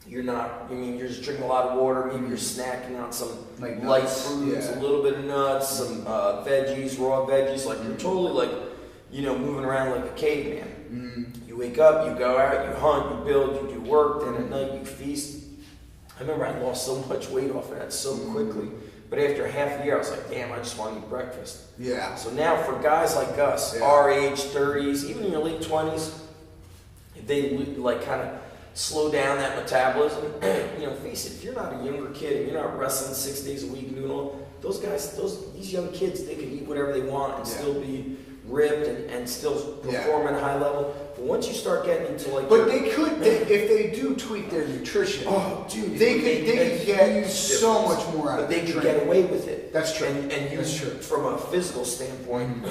D: you're not, you're just drinking a lot of water, maybe you're snacking on some
E: Like
D: light
E: nuts,
D: fruits,
E: yeah.
D: a little bit of nuts, some veggies, raw veggies, like you're totally like, moving around like a caveman.
E: Mm.
D: You wake up, you go out, you hunt, you build, you do work, then at night you feast. I remember I lost so much weight off of that so quickly, but after half a year I was like, damn, I just want to eat breakfast.
E: Yeah.
D: So now for guys like us,
E: Yeah.
D: our age, 30s, even in your late 20s, if they like kind of slow down that metabolism, face it, if you're not a younger kid and you're not wrestling 6 days a week and doing all, those guys, these young kids, they can eat whatever they want and
E: Yeah.
D: still be ripped and still
E: Yeah.
D: perform at a high level. But once you start getting into like,
E: But they could, if they do tweak their nutrition,
D: oh dude,
E: they
D: it would
E: could
D: make a
E: get
D: huge
E: so
D: difference.
E: much more out
D: But
E: of
D: they
E: it.
D: could get away with it.
E: That's true.
D: And you,
E: That's true.
D: from a physical standpoint,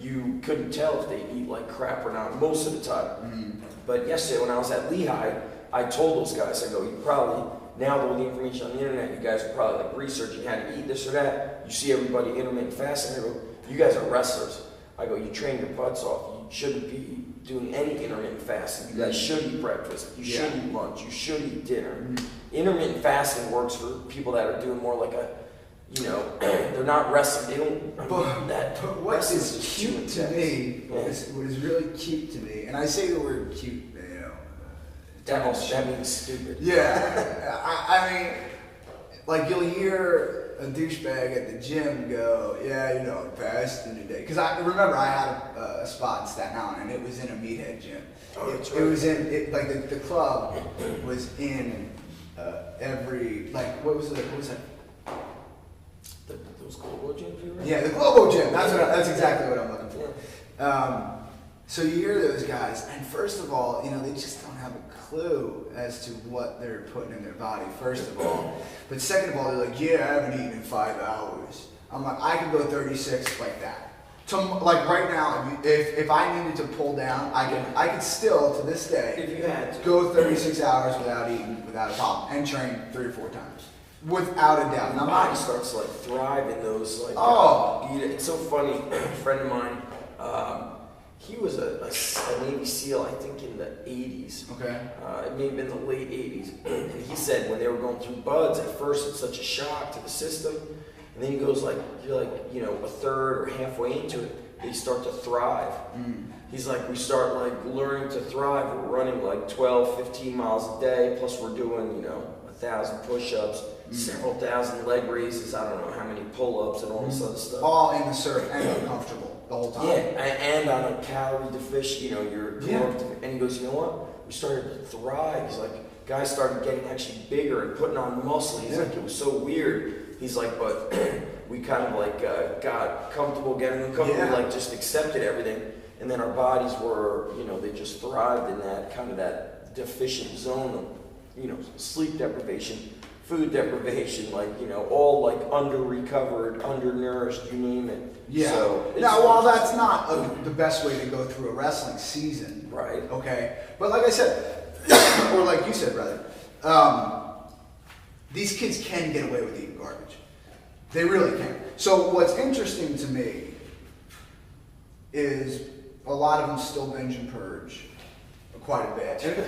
D: you couldn't tell if they eat like crap or not most of the time.
E: Mm.
D: But yesterday when I was at Lehigh, I told those guys, I go, you probably, now with all the information on the internet, you guys are probably like researching how to eat this or that. You see everybody intermittent fasting. I go, you guys are wrestlers. I go, you train your butts off. You shouldn't be doing any intermittent fasting. You guys should eat breakfast. You should
E: Yeah.
D: eat lunch. You should eat dinner.
E: Mm.
D: Intermittent fasting works for people that are doing more like a, they're not wrestling. They don't need that.
E: But what
D: wrestling
E: is
D: too
E: cute to
D: intense.
E: me,
D: Yeah.
E: what is really cute to me, and I say the word cute,
D: That means stupid.
E: Yeah, I mean, like you'll hear a douchebag at the gym go, yeah, fasting today. Because I remember I had a spot in Staten Island, and it was in a meathead gym.
D: Oh, that's
E: It
D: right.
E: was in the club was in every what was that?
D: Those Globo gyms you were in?
E: Yeah, the Globo Gym. That's exactly what I'm looking for. So you hear those guys, and first of all, they just don't have a clue as to what they're putting in their body. First of all, but second of all, they're like, "Yeah, I haven't eaten in 5 hours." I'm like, I could go 36 like that. Like right now, if I needed to pull down, I could still to this day
D: If you had to.
E: go 36 hours without eating, without a problem, and train 3 or 4 times, without a doubt. And
D: My
E: I'm
D: body
E: not.
D: starts to like thrive in those like.
E: Oh.
D: It's so funny. A friend of mine, he was a Navy SEAL, I think in the 80s.
E: Okay.
D: It may have been the late 80s. And he said when they were going through buds, at first it's such a shock to the system. And then he goes like, you're like, a third or halfway into it, they start to thrive. He's like, we start like learning to thrive. We're running like 12, 15 miles a day. Plus we're doing, 1,000 push-ups, several thousand leg raises. I don't know how many pull-ups and all this other stuff.
E: All in the surf and uncomfortable the whole time.
D: Yeah, and on a calorie deficient, you're
E: Yeah.
D: and he goes, you know what? We started to thrive. He's like, guys started getting actually bigger and putting on muscle. He's like, it was so weird. He's like, but we kind of like got comfortable getting uncomfortable,
E: Yeah.
D: like just accepted everything. And then our bodies were, they just thrived in that kind of that deficient zone of, sleep deprivation, food deprivation, like, all like under-recovered, undernourished, you name it.
E: Yeah.
D: So
E: Now, while that's not the best way to go through a wrestling season,
D: right.
E: okay, but like I said, or like you said, rather, these kids can get away with eating garbage. They really can. So what's interesting to me is a lot of them still binge and purge quite a bit.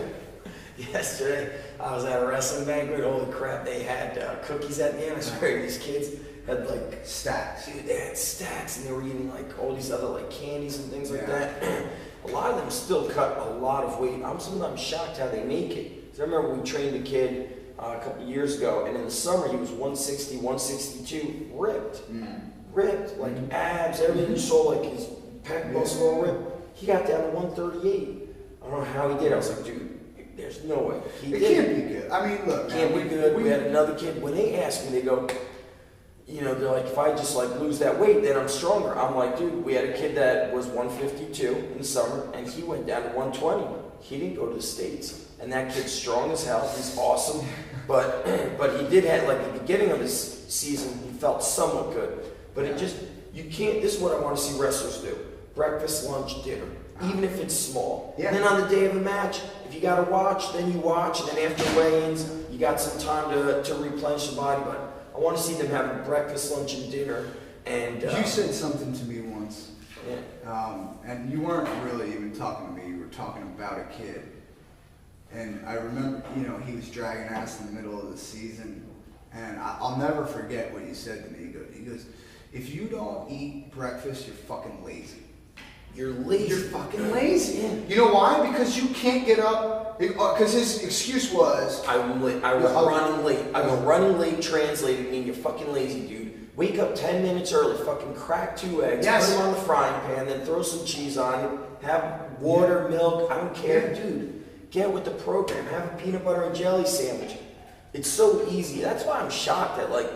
D: Yesterday, I was at a wrestling banquet. Holy crap, they had cookies at the end. I swear, these kids had like
E: Stacks.
D: dude, they had stacks, and they were eating like all these other like candies and things like
E: Yeah.
D: that. A lot of them still cut a lot of weight. I'm sometimes shocked how they make it. 'Cause I remember we trained a kid a couple of years ago, and in the summer he was 160, 162, ripped, ripped, like abs, everything. You saw like his pec muscle all ripped. He got down to 138. I don't know how he did. I was like, dude, there's no way. He
E: It
D: did.
E: can't be good. I mean, look,
D: Can't
E: man,
D: be good. We had another kid. When they asked me, they go, they're like, if I just like lose that weight, then I'm stronger. I'm like, dude, we had a kid that was 152 in the summer, and he went down to 120. He didn't go to the States, and that kid's strong as hell. He's awesome, but he did have like the beginning of this season, he felt somewhat good, but it just you can't. This is what I want to see wrestlers do: breakfast, lunch, dinner, even if it's small.
E: Yeah.
D: And then on the day of a match, if you got to watch, then you watch, and then after weigh-ins, you got some time to replenish the body. But I want to see them having breakfast, lunch, and dinner. And
E: you said something to me once.
D: yeah.
E: And you weren't really even talking to me. You were talking about a kid. And I remember, he was dragging ass in the middle of the season. And I'll never forget what he said to me. He goes, if you don't eat breakfast, you're fucking lazy.
D: You're lazy.
E: You're fucking lazy.
D: Yeah.
E: You know why? Because you can't get up. Because his excuse was,
D: I was running late. I go, running late translated mean you're fucking lazy, dude. Wake up 10 minutes early, fucking crack 2 eggs,
E: Yes.
D: put them on the frying pan, then throw some cheese on it, have water, milk, I don't care, dude. Get with the program, have a peanut butter and jelly sandwich. It's so easy. That's why I'm shocked at like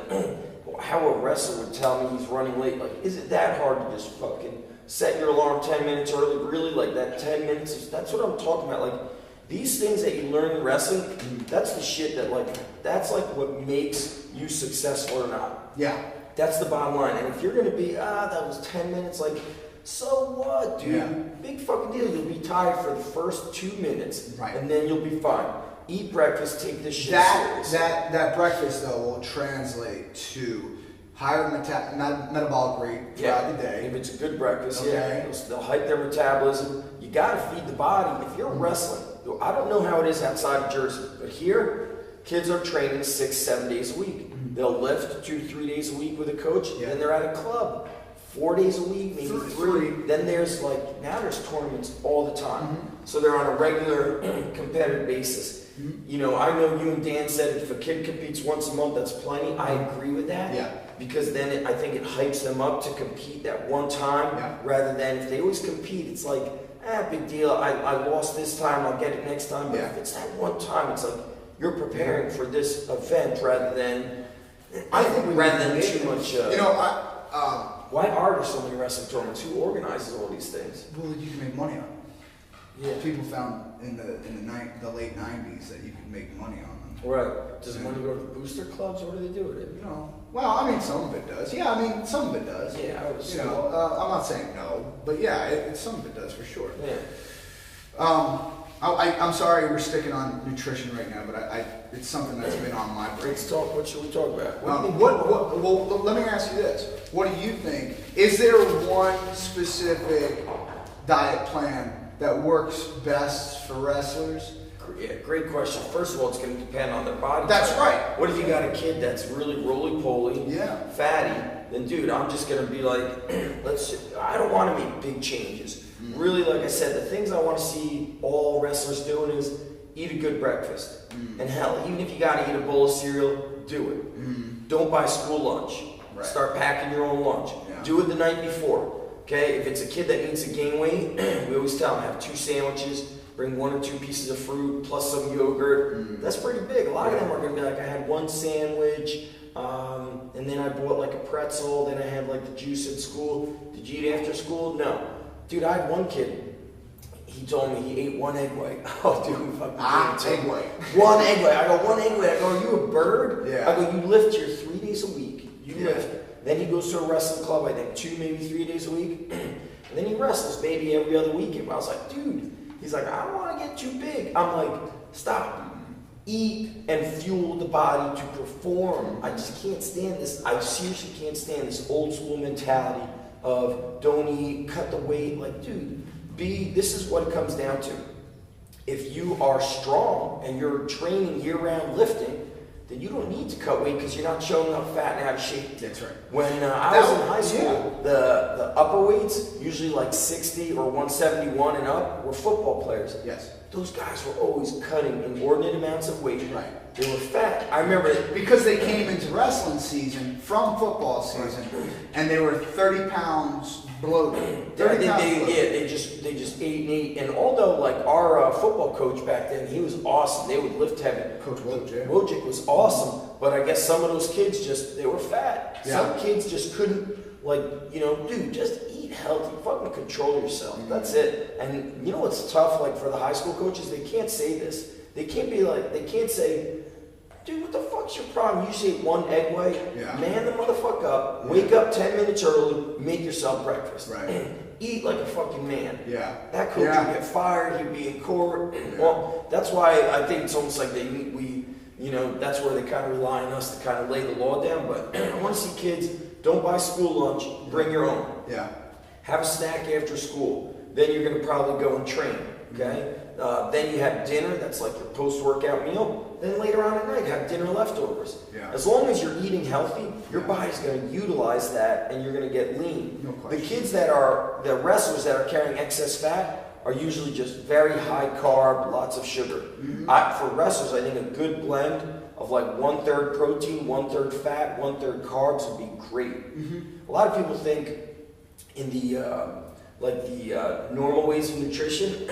D: how a wrestler would tell me he's running late. Like, is it that hard to just fucking set your alarm 10 minutes early? Really, like that 10 minutes that's what I'm talking about. Like these things that you learn in wrestling, that's the shit that that's like what makes you successful or not.
E: yeah.
D: That's the bottom line. And if you're gonna be, that was 10 minutes, like, so what, dude?
E: Yeah.
D: Big fucking deal. You'll be tired for the first 2 minutes,
E: Right.
D: and then you'll be fine. Eat breakfast, take this shit
E: That
D: serious.
E: that breakfast though will translate to higher metabolic rate throughout the day.
D: If it's a good breakfast,
E: Okay.
D: they'll hype their metabolism. You gotta feed the body. If you're wrestling, I don't know how it is outside of Jersey, but here, kids are training 6-7 days a week. They'll lift 2-3 days a week with a coach,
E: Yeah.
D: then they're at a club 4 days a week, maybe
E: Three.
D: 3. Then there's now there's tournaments all the time.
E: Mhm.
D: So they're on a regular competitive basis. I know you and Dan said if a kid competes once a month, that's plenty. I agree with that.
E: Yeah.
D: Because then I think it hypes them up to compete that one time,
E: Yeah.
D: rather than if they always compete, it's like, big deal. I lost this time, I'll get it next time. But
E: Yeah.
D: if it's that one time, it's like you're preparing for this event rather than
E: I think we
D: rather
E: need
D: than
E: to
D: too
E: make
D: much.
E: it.
D: Why are there so many wrestling tournaments? Who organizes all these things?
E: Well, you can make money on them.
D: Yeah.
E: People found in the late '90s that you could make money on them.
D: Right. Does money go to the booster clubs? What do they do with it?
E: Well, I mean, some of it does. Yeah, I mean, some of it does.
D: Yeah, I would assume.
E: I'm not saying no, but yeah, some of it does for sure.
D: Yeah.
E: I'm sorry we're sticking on nutrition right now, but it's something that's been on my brain.
D: Let's talk. What should we talk about?
E: Well, let me ask you this. What do you think? Is there one specific diet plan that works best for wrestlers?
D: Yeah, great question. First of all, it's going to depend on their body.
E: That's
D: type.
E: right.
D: What if you got a kid that's really roly-poly,
E: Yeah.
D: fatty? Then, dude, I'm just going to be like, I don't want to make big changes. Really, like I said, the things I want to see all wrestlers doing is eat a good breakfast. And hell, even if you got to eat a bowl of cereal, do it. Don't buy school lunch.
E: Right.
D: Start packing your own lunch.
E: Yeah.
D: Do it the night before. Okay? If it's a kid that needs to gain weight, we always tell them have 2 sandwiches. Bring 1 or 2 pieces of fruit plus some yogurt. That's pretty big. A lot of them are going to be like, I had 1 sandwich, and then I bought like a pretzel, then I had like the juice at school. Did you eat after school? No. Dude, I had one kid. He told me he ate 1 egg white. Oh, dude, fucking
E: Egg white.
D: 1 egg white. I go, 1 egg white. I go, are you a bird?
E: Yeah.
D: I go, you lift here 3 days a week. You
E: Yeah.
D: lift. Then he goes to a wrestling club, I think 2, maybe 3 days a week. And then he wrestles maybe every other weekend. I was like, dude. He's like, I don't want to get too big. I'm like, stop. Eat and fuel the body to perform. I just can't stand this. I seriously can't stand this old school mentality of don't eat, cut the weight. Like, dude, this is what it comes down to. If you are strong and you're training year-round lifting, then you don't need to cut weight because you're not showing up fat and out of shape.
E: That's right.
D: When I was in high school, the upper weights, usually like 60 or 171 and up, were football players.
E: Yes.
D: Those guys were always cutting inordinate amounts of weight.
E: Right.
D: They were fat. I remember
E: Because they came into wrestling season from football season, and they were 30 pounds bloated. 30 pounds bloated.
D: they just ate and ate. And although like our football coach back then, he was awesome. They would lift heavy.
E: Coach Woj, yeah.
D: Wojcik was awesome, but I guess some of those kids they were fat.
E: Yeah.
D: Some kids just couldn't, dude, just eat healthy. Fucking control yourself. That's it. And you know what's tough, like for the high school coaches, they can't say this. They can't say, dude, what the fuck's your problem? You just ate 1 egg white.
E: Yeah.
D: Man the motherfucker up. Wake up 10 minutes early. Make yourself breakfast.
E: Right.
D: Eat like a fucking man.
E: Yeah.
D: That coach
E: Yeah.
D: would get fired. He'd be in court. Well, that's why I think it's almost like that's where they kind of rely on us to kind of lay the law down. But I want to see kids, don't buy school lunch. Bring your own.
E: Yeah.
D: have a snack after school. Then you're going to probably go and train, okay? Then you have dinner, that's like your post-workout meal. Then later on at night, have dinner leftovers.
E: Yeah.
D: As long as you're eating healthy, your body's going to utilize that and you're going to get lean.
E: No
D: The
E: question.
D: kids the wrestlers that are carrying excess fat are usually just very high carb, lots of sugar. For wrestlers, I think a good blend of like 1/3 protein, 1/3 fat, 1/3 carbs would be great. A lot of people think in the normal ways of nutrition,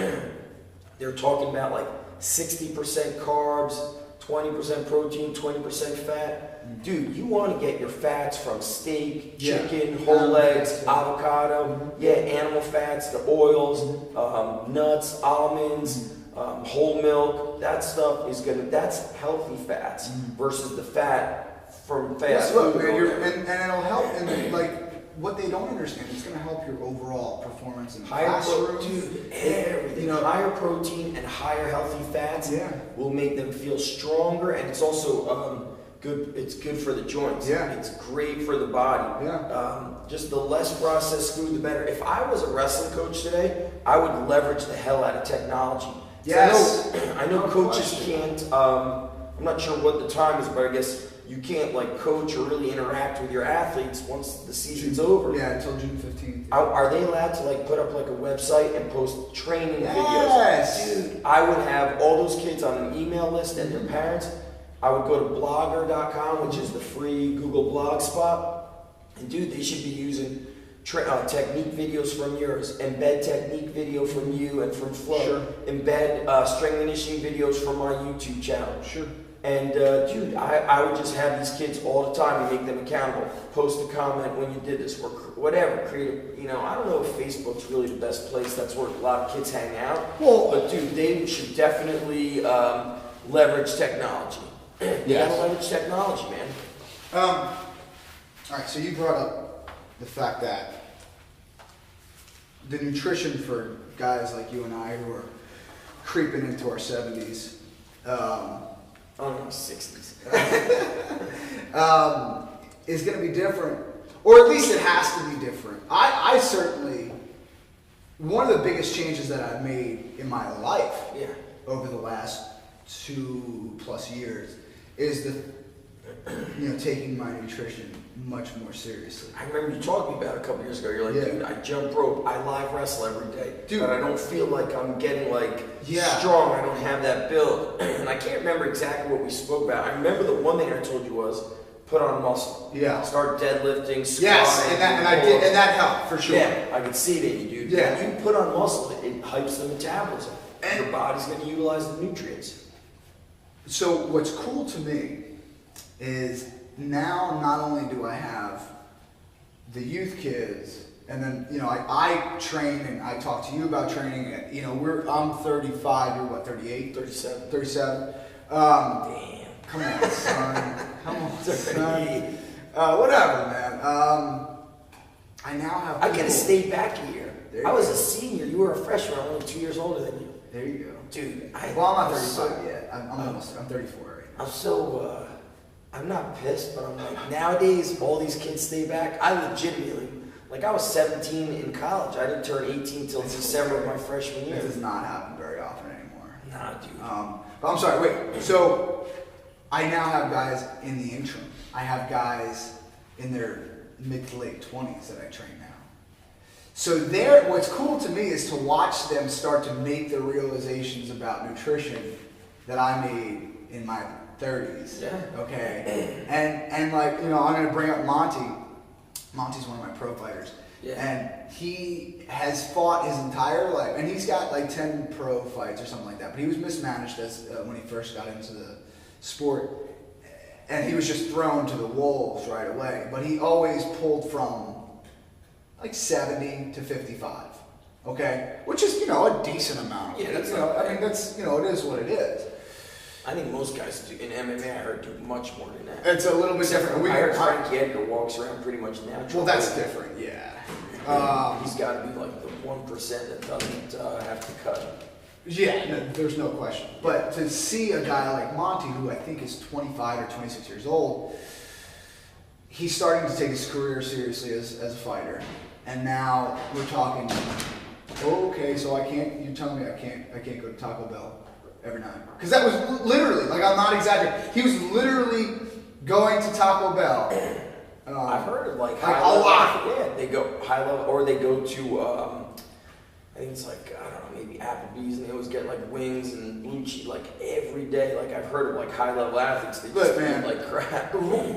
D: they're talking about like 60% carbs, 20% protein, 20% fat. Dude, you want to get your fats from steak, chicken, whole eggs, avocado, animal fats, the oils, nuts, almonds, whole milk. That stuff that's healthy fats versus the fat from fast
E: Look,
D: food.
E: man, and it'll help. And like what they don't understand, it's going to help your overall performance in the classroom.
D: Everything. Higher protein and higher healthy fats will make them feel stronger, and it's also good. It's good for the joints. It's great for the body. Just the less processed food, the better. If I was a wrestling coach today, I would leverage the hell out of technology. I know coaches can't. I'm not sure what the time is, but I guess you can't like coach or really interact with your athletes once the season's over.
E: Until June 15th.
D: Are they allowed to like put up like a website and post training videos?
E: Yes.
D: Dude, I would have all those kids on an email list and their parents. I would go to blogger.com, which is the free Google blog spot. And dude, they should be using technique videos from yours, embed technique video from you and from Flo, embed strength and conditioning videos from my YouTube channel. And dude, I would just have these kids all the time and make them accountable. Post a comment when you did this, or whatever. Create I don't know if Facebook's really the best place. That's where a lot of kids hang out. But dude, they should definitely leverage technology. You gotta leverage technology, man.
E: All right, so you brought up the fact that the nutrition for guys like you and I who are creeping into our 70s,
D: 60s.
E: is going to be different, or at least it has to be different. I certainly, one of the biggest changes that I've made in my life over the last 2+ years is taking my nutrition much more seriously.
D: I remember you talking about it a couple years ago. You're like, dude, I jump rope, I live wrestle every day,
E: dude,
D: but I don't feel like I'm getting like strong. I don't have that build, and I can't remember exactly what we spoke about. I remember the one thing I told you was put on muscle. Start deadlifting, squatting.
E: And I did, and that helped for sure.
D: I could see it in you, dude. When you put on muscle, it hypes the metabolism, and your body's going to utilize the nutrients.
E: So what's cool to me is now not only do I have the youth kids, and then I train and I talk to you about training. I'm 35. You're what? 38?
D: 37.
E: 37.
D: Damn.
E: Come on, son. Come on, son. Whatever, man. I now have.
D: I could have stayed back a year. I was a senior. You were a freshman. I'm only 2 years older than you.
E: There you go,
D: dude.
E: I'm not 35 yet. I'm 34 right now.
D: I'm so. I'm not pissed, but I'm like, nowadays, all these kids stay back. I legitimately, I was 17 in college. I didn't turn 18 until December of my freshman year.
E: It does not happen very often anymore.
D: Nah, dude.
E: But I'm sorry, wait. So, I now have guys in the interim. I have guys in their mid to late 20s that I train now. So what's cool to me is to watch them start to make the realizations about nutrition that I made in my 30s. Okay. And I'm going to bring up Monty. Monty's one of my pro fighters. And he has fought his entire life, and he's got 10 pro fights or something like that. But he was mismanaged when he first got into the sport, and he was just thrown to the wolves right away. But he always pulled from 70 to 55. Okay, which is a decent amount.
D: That's
E: that's it is what it is.
D: I think most guys do in MMA. I heard do much more than that.
E: It's a little bit different.
D: I heard Frankie Edgar walks around pretty much natural.
E: Well, that's different.
D: He's got to be like the 1% that doesn't have to cut.
E: There's no question. But to see a guy like Monty, who I think is 25 or 26 years old, he's starting to take his career seriously as a fighter. and now we're talking. Okay, so I can't. You telling me I can't go to Taco Bell every night? Because that was literally, like, I'm not exaggerating. He was literally going to Taco Bell.
D: I've heard of like
E: a
D: high level.
E: lot.
D: Yeah, they go high level, or they go to I think it's like, I don't know, maybe Applebee's, and they always get like wings and blue cheese like every day. Like I've heard of like high level athletes, they just eat like crap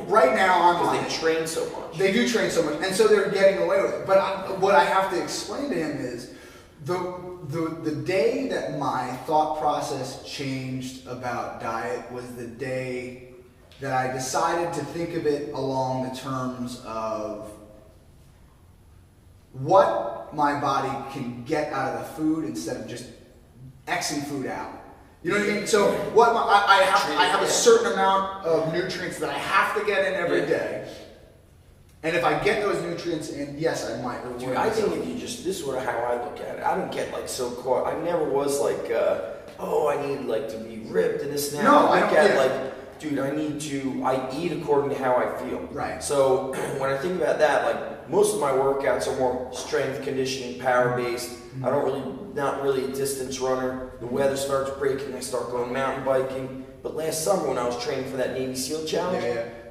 E: Right now, I'm on
D: because they train so much.
E: They do train so much, and so they're getting away with it. But what I have to explain to him is the day that my thought process changed about diet was the day that I decided to think of it along the terms of what my body can get out of the food instead of just Xing food out. You know what I mean? So what I have a certain amount of nutrients that I have to get in every day. And if I get those nutrients in, yes, I might reward
D: Dude, I
E: myself.
D: think if you just, this is how I look at it. I don't get like so caught. I never was like, oh, I need like to be ripped and this and that.
E: No,
D: I
E: I
D: look
E: don't
D: at
E: get it.
D: like, dude, I eat according to how I feel.
E: Right.
D: So when I think about that, like most of my workouts are more strength conditioning, power based. I don't really, not really a distance runner. The weather starts breaking, I start going mountain biking. But last summer when I was training for that Navy SEAL challenge,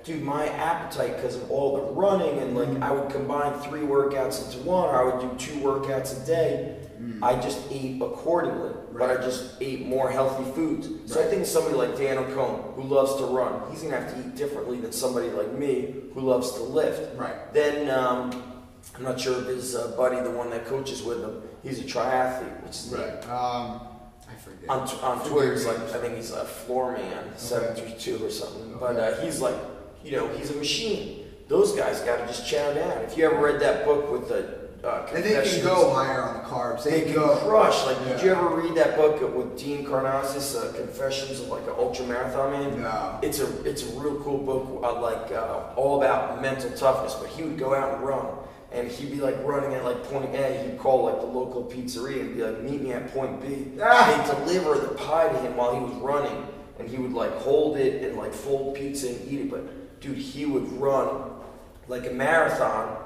D: dude, my appetite, because of all the running and like I would combine 3 workouts into one, or I would do 2 workouts a day. I just ate accordingly, but I just ate more healthy foods. So I think somebody like Dan O'Cone, who loves to run, he's gonna have to eat differently than somebody like me, who loves to lift.
E: Right.
D: Then I'm not sure if his buddy, the one that coaches with him, he's a triathlete, which is
E: I forget.
D: on Twitter, he's like, I think he's a floor man, 732 or something. But he's like, you know, he's a machine. Those guys got to just chow down. If you ever read that book with the
E: And they can go higher on the carbs.
D: They can crush. Like, did you ever read that book with Dean Karnazes, Confessions of like an ultra marathon man?
E: No.
D: It's a real cool book, all about mental toughness. But he would go out and run, and he'd be like running at like point A. He'd call like the local pizzeria and be like, "Meet me at point B." They'd deliver the pie to him while he was running, and he would like hold it and like fold pizza and eat it. But dude, he would run like a marathon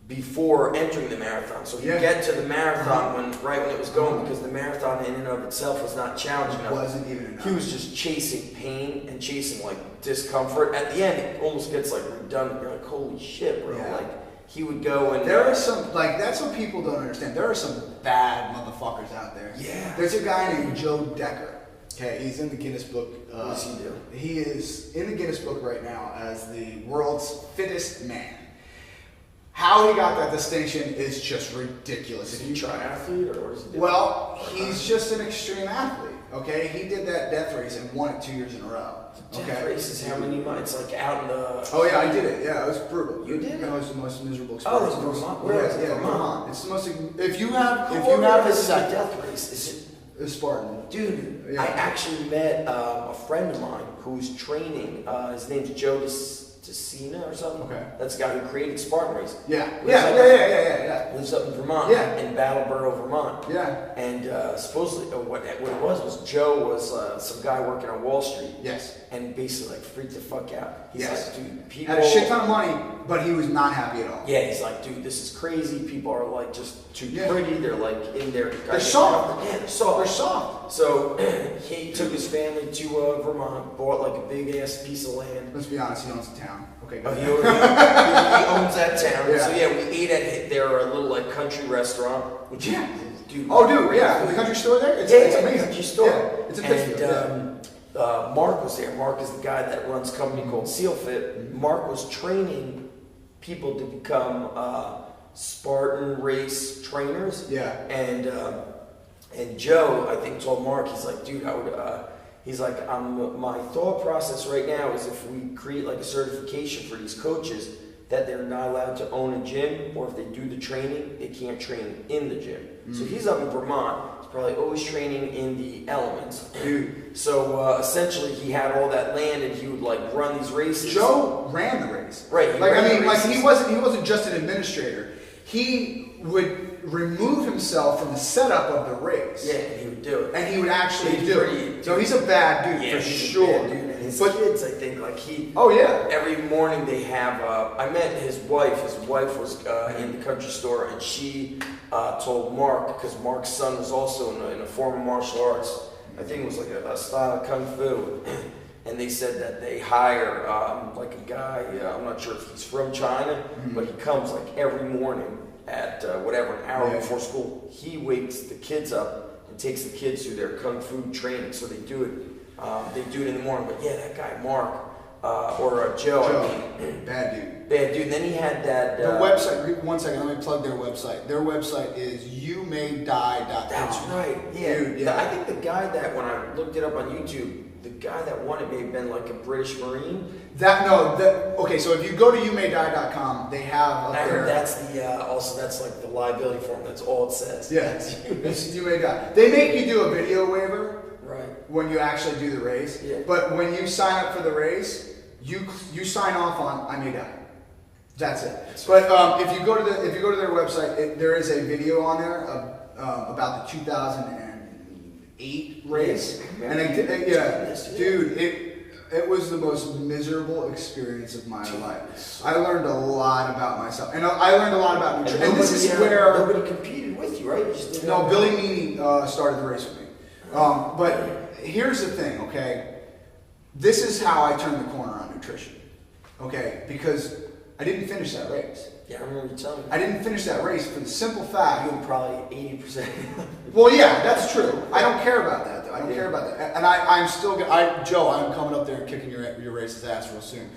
D: before entering the marathon. So he'd get to the marathon right when it was going, because the marathon in and of itself was not challenging enough.
E: Wasn't even enough.
D: He was just chasing pain and chasing like discomfort. At the end, it almost gets like redundant. You're like, holy shit, bro.
E: Yeah.
D: Like he would go and
E: There are some, like, that's what people don't understand. There are some bad motherfuckers out there.
D: Yeah.
E: There's a guy named Joe Decker. Okay, he's in the Guinness Book.
D: What does he do?
E: He is in the Guinness Book right now as the world's fittest man. How he got that distinction is just ridiculous.
D: Is he a triathlete or what does he do?
E: Well, he's just an extreme athlete. Okay, he did that death race and won it 2 years in a row.
D: Death races, how many miles? Like out in the.
E: Oh yeah, I did it. Yeah, it was brutal.
D: You did?
E: It was the most miserable
D: Oh,
E: experience.
D: it's Vermont. Where is it?
E: Yeah,
D: Vermont.
E: Vermont. It's the most. If you have
D: How
E: a
D: is
E: second,
D: death race? Is it?
E: a Spartan.
D: Dude,
E: Yeah.
D: I actually met a friend of mine who's training. His name's Joe DeCina or something.
E: Okay.
D: That's the guy who created Spartan Race.
E: Yeah.
D: Lives
E: Yeah.
D: up-
E: Yeah.
D: Lives up in Vermont,
E: Yeah.
D: in Battleboro, Vermont.
E: Yeah.
D: And supposedly, what it was Joe was some guy working on Wall Street,
E: Yes.
D: and basically like freaked the fuck out. He's
E: Yes.
D: like, dude, people.
E: Had a shit ton of money, but he was not happy at all.
D: Yeah, he's like, dude, this is crazy. People are like just too
E: Yeah.
D: pretty. They're like in their.
E: They're soft.
D: Yeah, they're soft.
E: They're soft.
D: So he took his family to Vermont, bought like a big ass piece of land.
E: Let's be honest, he owns the town. Okay, go
D: Oh,
E: ahead.
D: he owns that town.
E: Yeah.
D: So yeah, we ate at their little like country restaurant, which
E: Yeah.
D: dude.
E: Oh, dude,
D: great
E: yeah.
D: food.
E: The country store there? It's
D: Yeah,
E: amazing.
D: country store.
E: Yeah, it's a Pittsfield.
D: And Mark was there. Mark is the guy that runs a company called SealFit. Mark was training people to become Spartan race trainers.
E: Yeah.
D: And Joe, I think, told Mark, he's like, dude, I would. He's like, my thought process right now is if we create like a certification for these coaches that they're not allowed to own a gym, or if they do the training, they can't train in the gym. So he's up in Vermont. He's probably always training in the elements.
E: Dude.
D: So essentially, he had all that land, and he would like run these races.
E: Joe ran the race.
D: Right. he
E: Like,
D: ran
E: I
D: the
E: mean, like,
D: races.
E: he wasn't just an administrator. He would remove himself from the setup of the race.
D: Yeah, and he would do it.
E: And he would actually
D: He's
E: do
D: pretty-
E: it. So he's a bad dude
D: Yeah,
E: for
D: he's a
E: sure.
D: bad dude. And his
E: But-
D: kids, I think, like
E: Oh yeah.
D: every morning they have, I met his wife was in the country store, and she told Mark, because Mark's son was also in a form of martial arts, I think it was like a style of Kung Fu, and they said that they hire like a guy, I'm not sure if he's from China, but he comes like every morning at whatever, an hour
E: Yeah.
D: before school. He wakes the kids up and takes the kids through their Kung Fu training, so they do it in the morning. But yeah, that guy Mark, or Joe, I mean,
E: Bad dude.
D: bad dude. And then he had that.
E: The website, one second, let me plug their website. Their website is youmaydie.com.
D: That's right. Yeah.
E: Dude, yeah.
D: I think the guy that, when I looked it up on YouTube, the guy that won it may have been like a British Marine.
E: Okay, so if you go to youmaydie.com, they have up
D: I
E: there.
D: heard that's that's like the liability form. That's all it says.
E: Yeah, it's You May Die. They make you do a video waiver
D: Right.
E: when you actually do the race.
D: Yeah.
E: But when you sign up for the race, you sign off on I May Die. That's it. But if you go to their website, there is a video on there about the 2008 race, and dude, it was the most miserable experience of my life. I learned a lot about myself, and I learned a lot about nutrition. And this is where
D: nobody competed with you, right? You just didn't
E: no,
D: know.
E: Billy Meany started the race with me. But here's the thing, okay? This is how I turned the corner on nutrition, okay? Because I didn't finish that race.
D: Yeah, I remember you telling me.
E: I didn't finish that race for the simple fact.
D: You were probably 80%.
E: Well, yeah, that's true. I don't care about that, though. I don't care about that. And I'm still, Joe, I'm coming up there and kicking your race's ass real soon.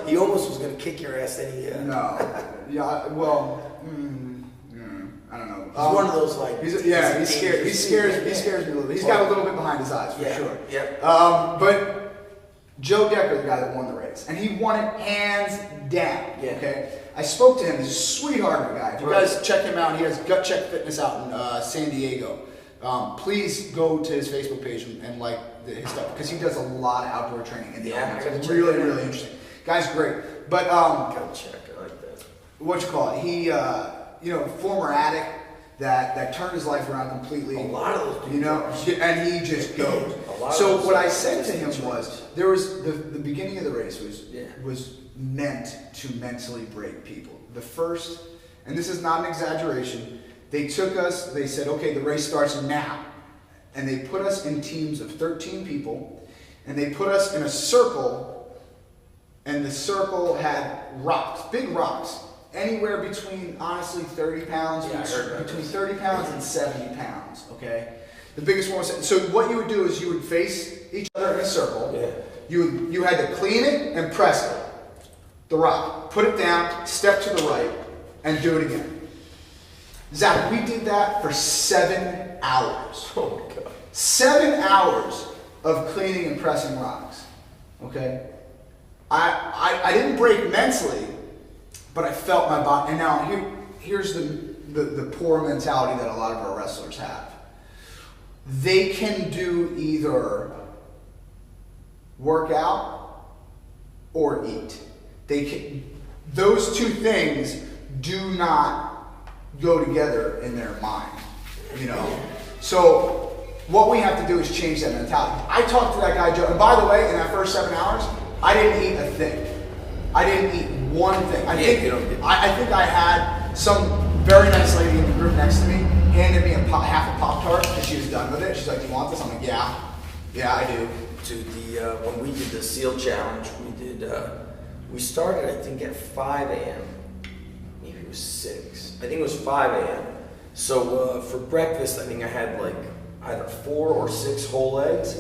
D: He almost was going to kick your ass any.
E: No. Yeah, well, I don't know.
D: He's one of those like.
E: He scares me a little bit. He's got a little bit behind his eyes, for sure.
D: Yeah.
E: But Joe Decker, the guy that won the race, and he won it hands down.
D: Yeah.
E: Okay. I spoke to him. He's a sweetheart of a guy. If you guys check him out, he has Gut Check Fitness out in San Diego. Please go to his Facebook page and like his stuff, because he does a lot of outdoor training in the elements. It's really, really interesting. Guy's great. But
D: Gut Check, I like that.
E: what you call it? He, former addict that turned his life around completely.
D: A lot of those people.
E: And he just goes. So what I said to him was, there was the beginning of the race was meant to mentally break people. The first, and this is not an exaggeration, they took us, they said, okay, the race starts now. And they put us in teams of 13 people, and they put us in a circle, and the circle had rocks, big rocks, anywhere between, honestly, 30 pounds, between 30 pounds and 70 pounds, okay? The biggest one was, so what you would do is you would face each other in a circle.
D: Yeah.
E: You had to clean it and press it, the rock. Put it down, step to the right, and do it again. Zach, we did that for 7 hours.
D: Oh my God.
E: 7 hours of cleaning and pressing rocks. Okay? I didn't break mentally, but I felt my body. And now here's the poor mentality that a lot of our wrestlers have. They can do either work out or eat. Those two things do not go together in their mind, So what we have to do is change that mentality. I talked to that guy, Joe, and by the way, in that first 7 hours, I didn't eat a thing. I didn't eat one thing. I think I had some very nice lady in the group next to me handed me half a Pop-Tart because she was done with it. She's like, "Do you want this?" I'm like, "Yeah, I do."
D: To when we did the SEAL challenge, we started I think at 5 a.m. Maybe it was 6. I think it was 5 a.m. So for breakfast, I think I had like either 4 or 6 whole eggs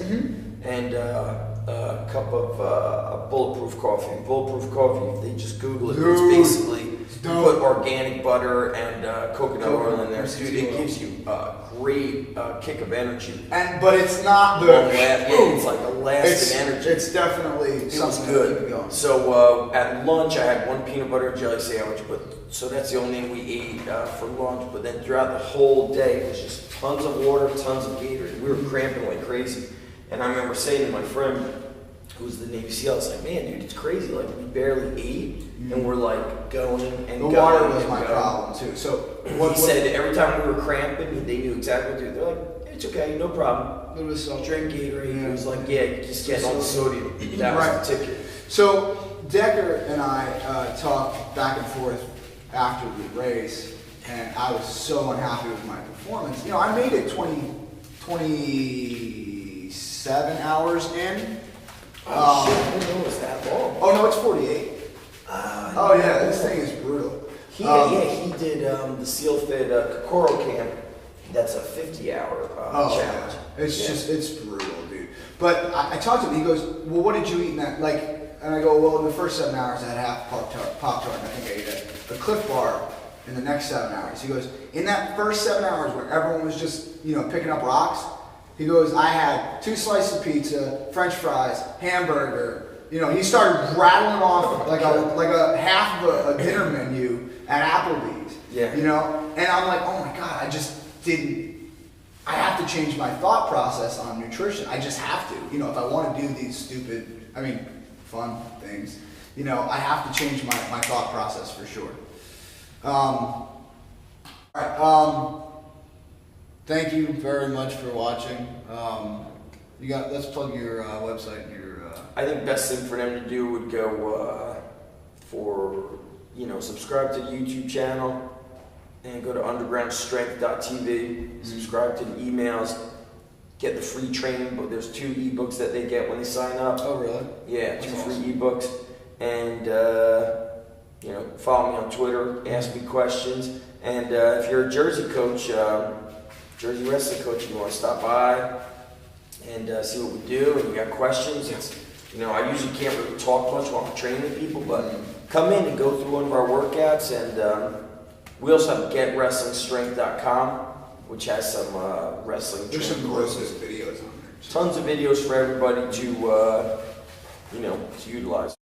D: and a cup of bulletproof coffee. And bulletproof coffee, if they just Google it, it's basically you put organic butter and coconut oil in there. Dude, it gives you a great kick of energy.
E: But it's not the
D: it's like a lasting energy.
E: It's definitely something to keep it going.
D: So at lunch, I had 1 peanut butter and jelly sandwich, so that's the only thing we ate for lunch. But then throughout the whole day, it was just tons of water, tons of Gatorade. We were cramping like crazy. And I remember saying to my friend, who's the Navy SEAL, was like, man, dude, it's crazy. Like, we barely ate, and we're like going and
E: The
D: going.
E: water was
D: and
E: my
D: going.
E: problem too. So
D: He said every time we were cramping, they knew exactly what to do. They're like, it's okay, no problem.
E: It was so.
D: Drink Gatorade.
E: Yeah.
D: It was like, yeah, you just get all the sodium. That was
E: Right.
D: the ticket.
E: So Decker and I talked back and forth after the race, and I was so unhappy with my performance. You know, I made it 27 hours in.
D: Oh, shit, I didn't know it was that long.
E: Oh no, it's 48. Oh yeah, this thing is brutal.
D: He did the SEAL Fit Kokoro camp. That's a 50-hour challenge.
E: It's
D: Yeah.
E: just, it's brutal, dude. But I talked to him, he goes, well, what did you eat in that, like, and I go, well, in the first 7 hours I had half Pop-Tart, and I think I ate a Cliff Bar in the next 7 hours. He goes, in that first 7 hours where everyone was just, you know, picking up rocks, he goes, I had 2 slices of pizza, French fries, hamburger, you know, he started rattling off like a half of a dinner menu at Applebee's.
D: Yeah.
E: You know? And I'm like, oh my God, I have to change my thought process on nutrition. I just have to. You know, if I want to do these stupid, fun things, you know, I have to change my thought process for sure. All right. Thank you very much for watching. Let's plug your website and your.
D: I think best thing for them to do would go subscribe to the YouTube channel and go to undergroundstrength.tv. Subscribe to the emails, get the free training, but there's 2 ebooks that they get when they sign up.
E: Oh, really?
D: Yeah,
E: That's
D: 2
E: awesome.
D: free ebooks, and follow me on Twitter, ask me questions, and if you're a Jersey coach, Jersey wrestling coach, you want to stop by and see what we do, and you got questions. It's, I usually can't really talk much while I'm training people, but come in and go through one of our workouts, and we also have GetWrestlingStrength.com, which has some wrestling
E: There's some
D: training
E: gross
D: courses.
E: videos on there.
D: Tons of videos for everybody to utilize.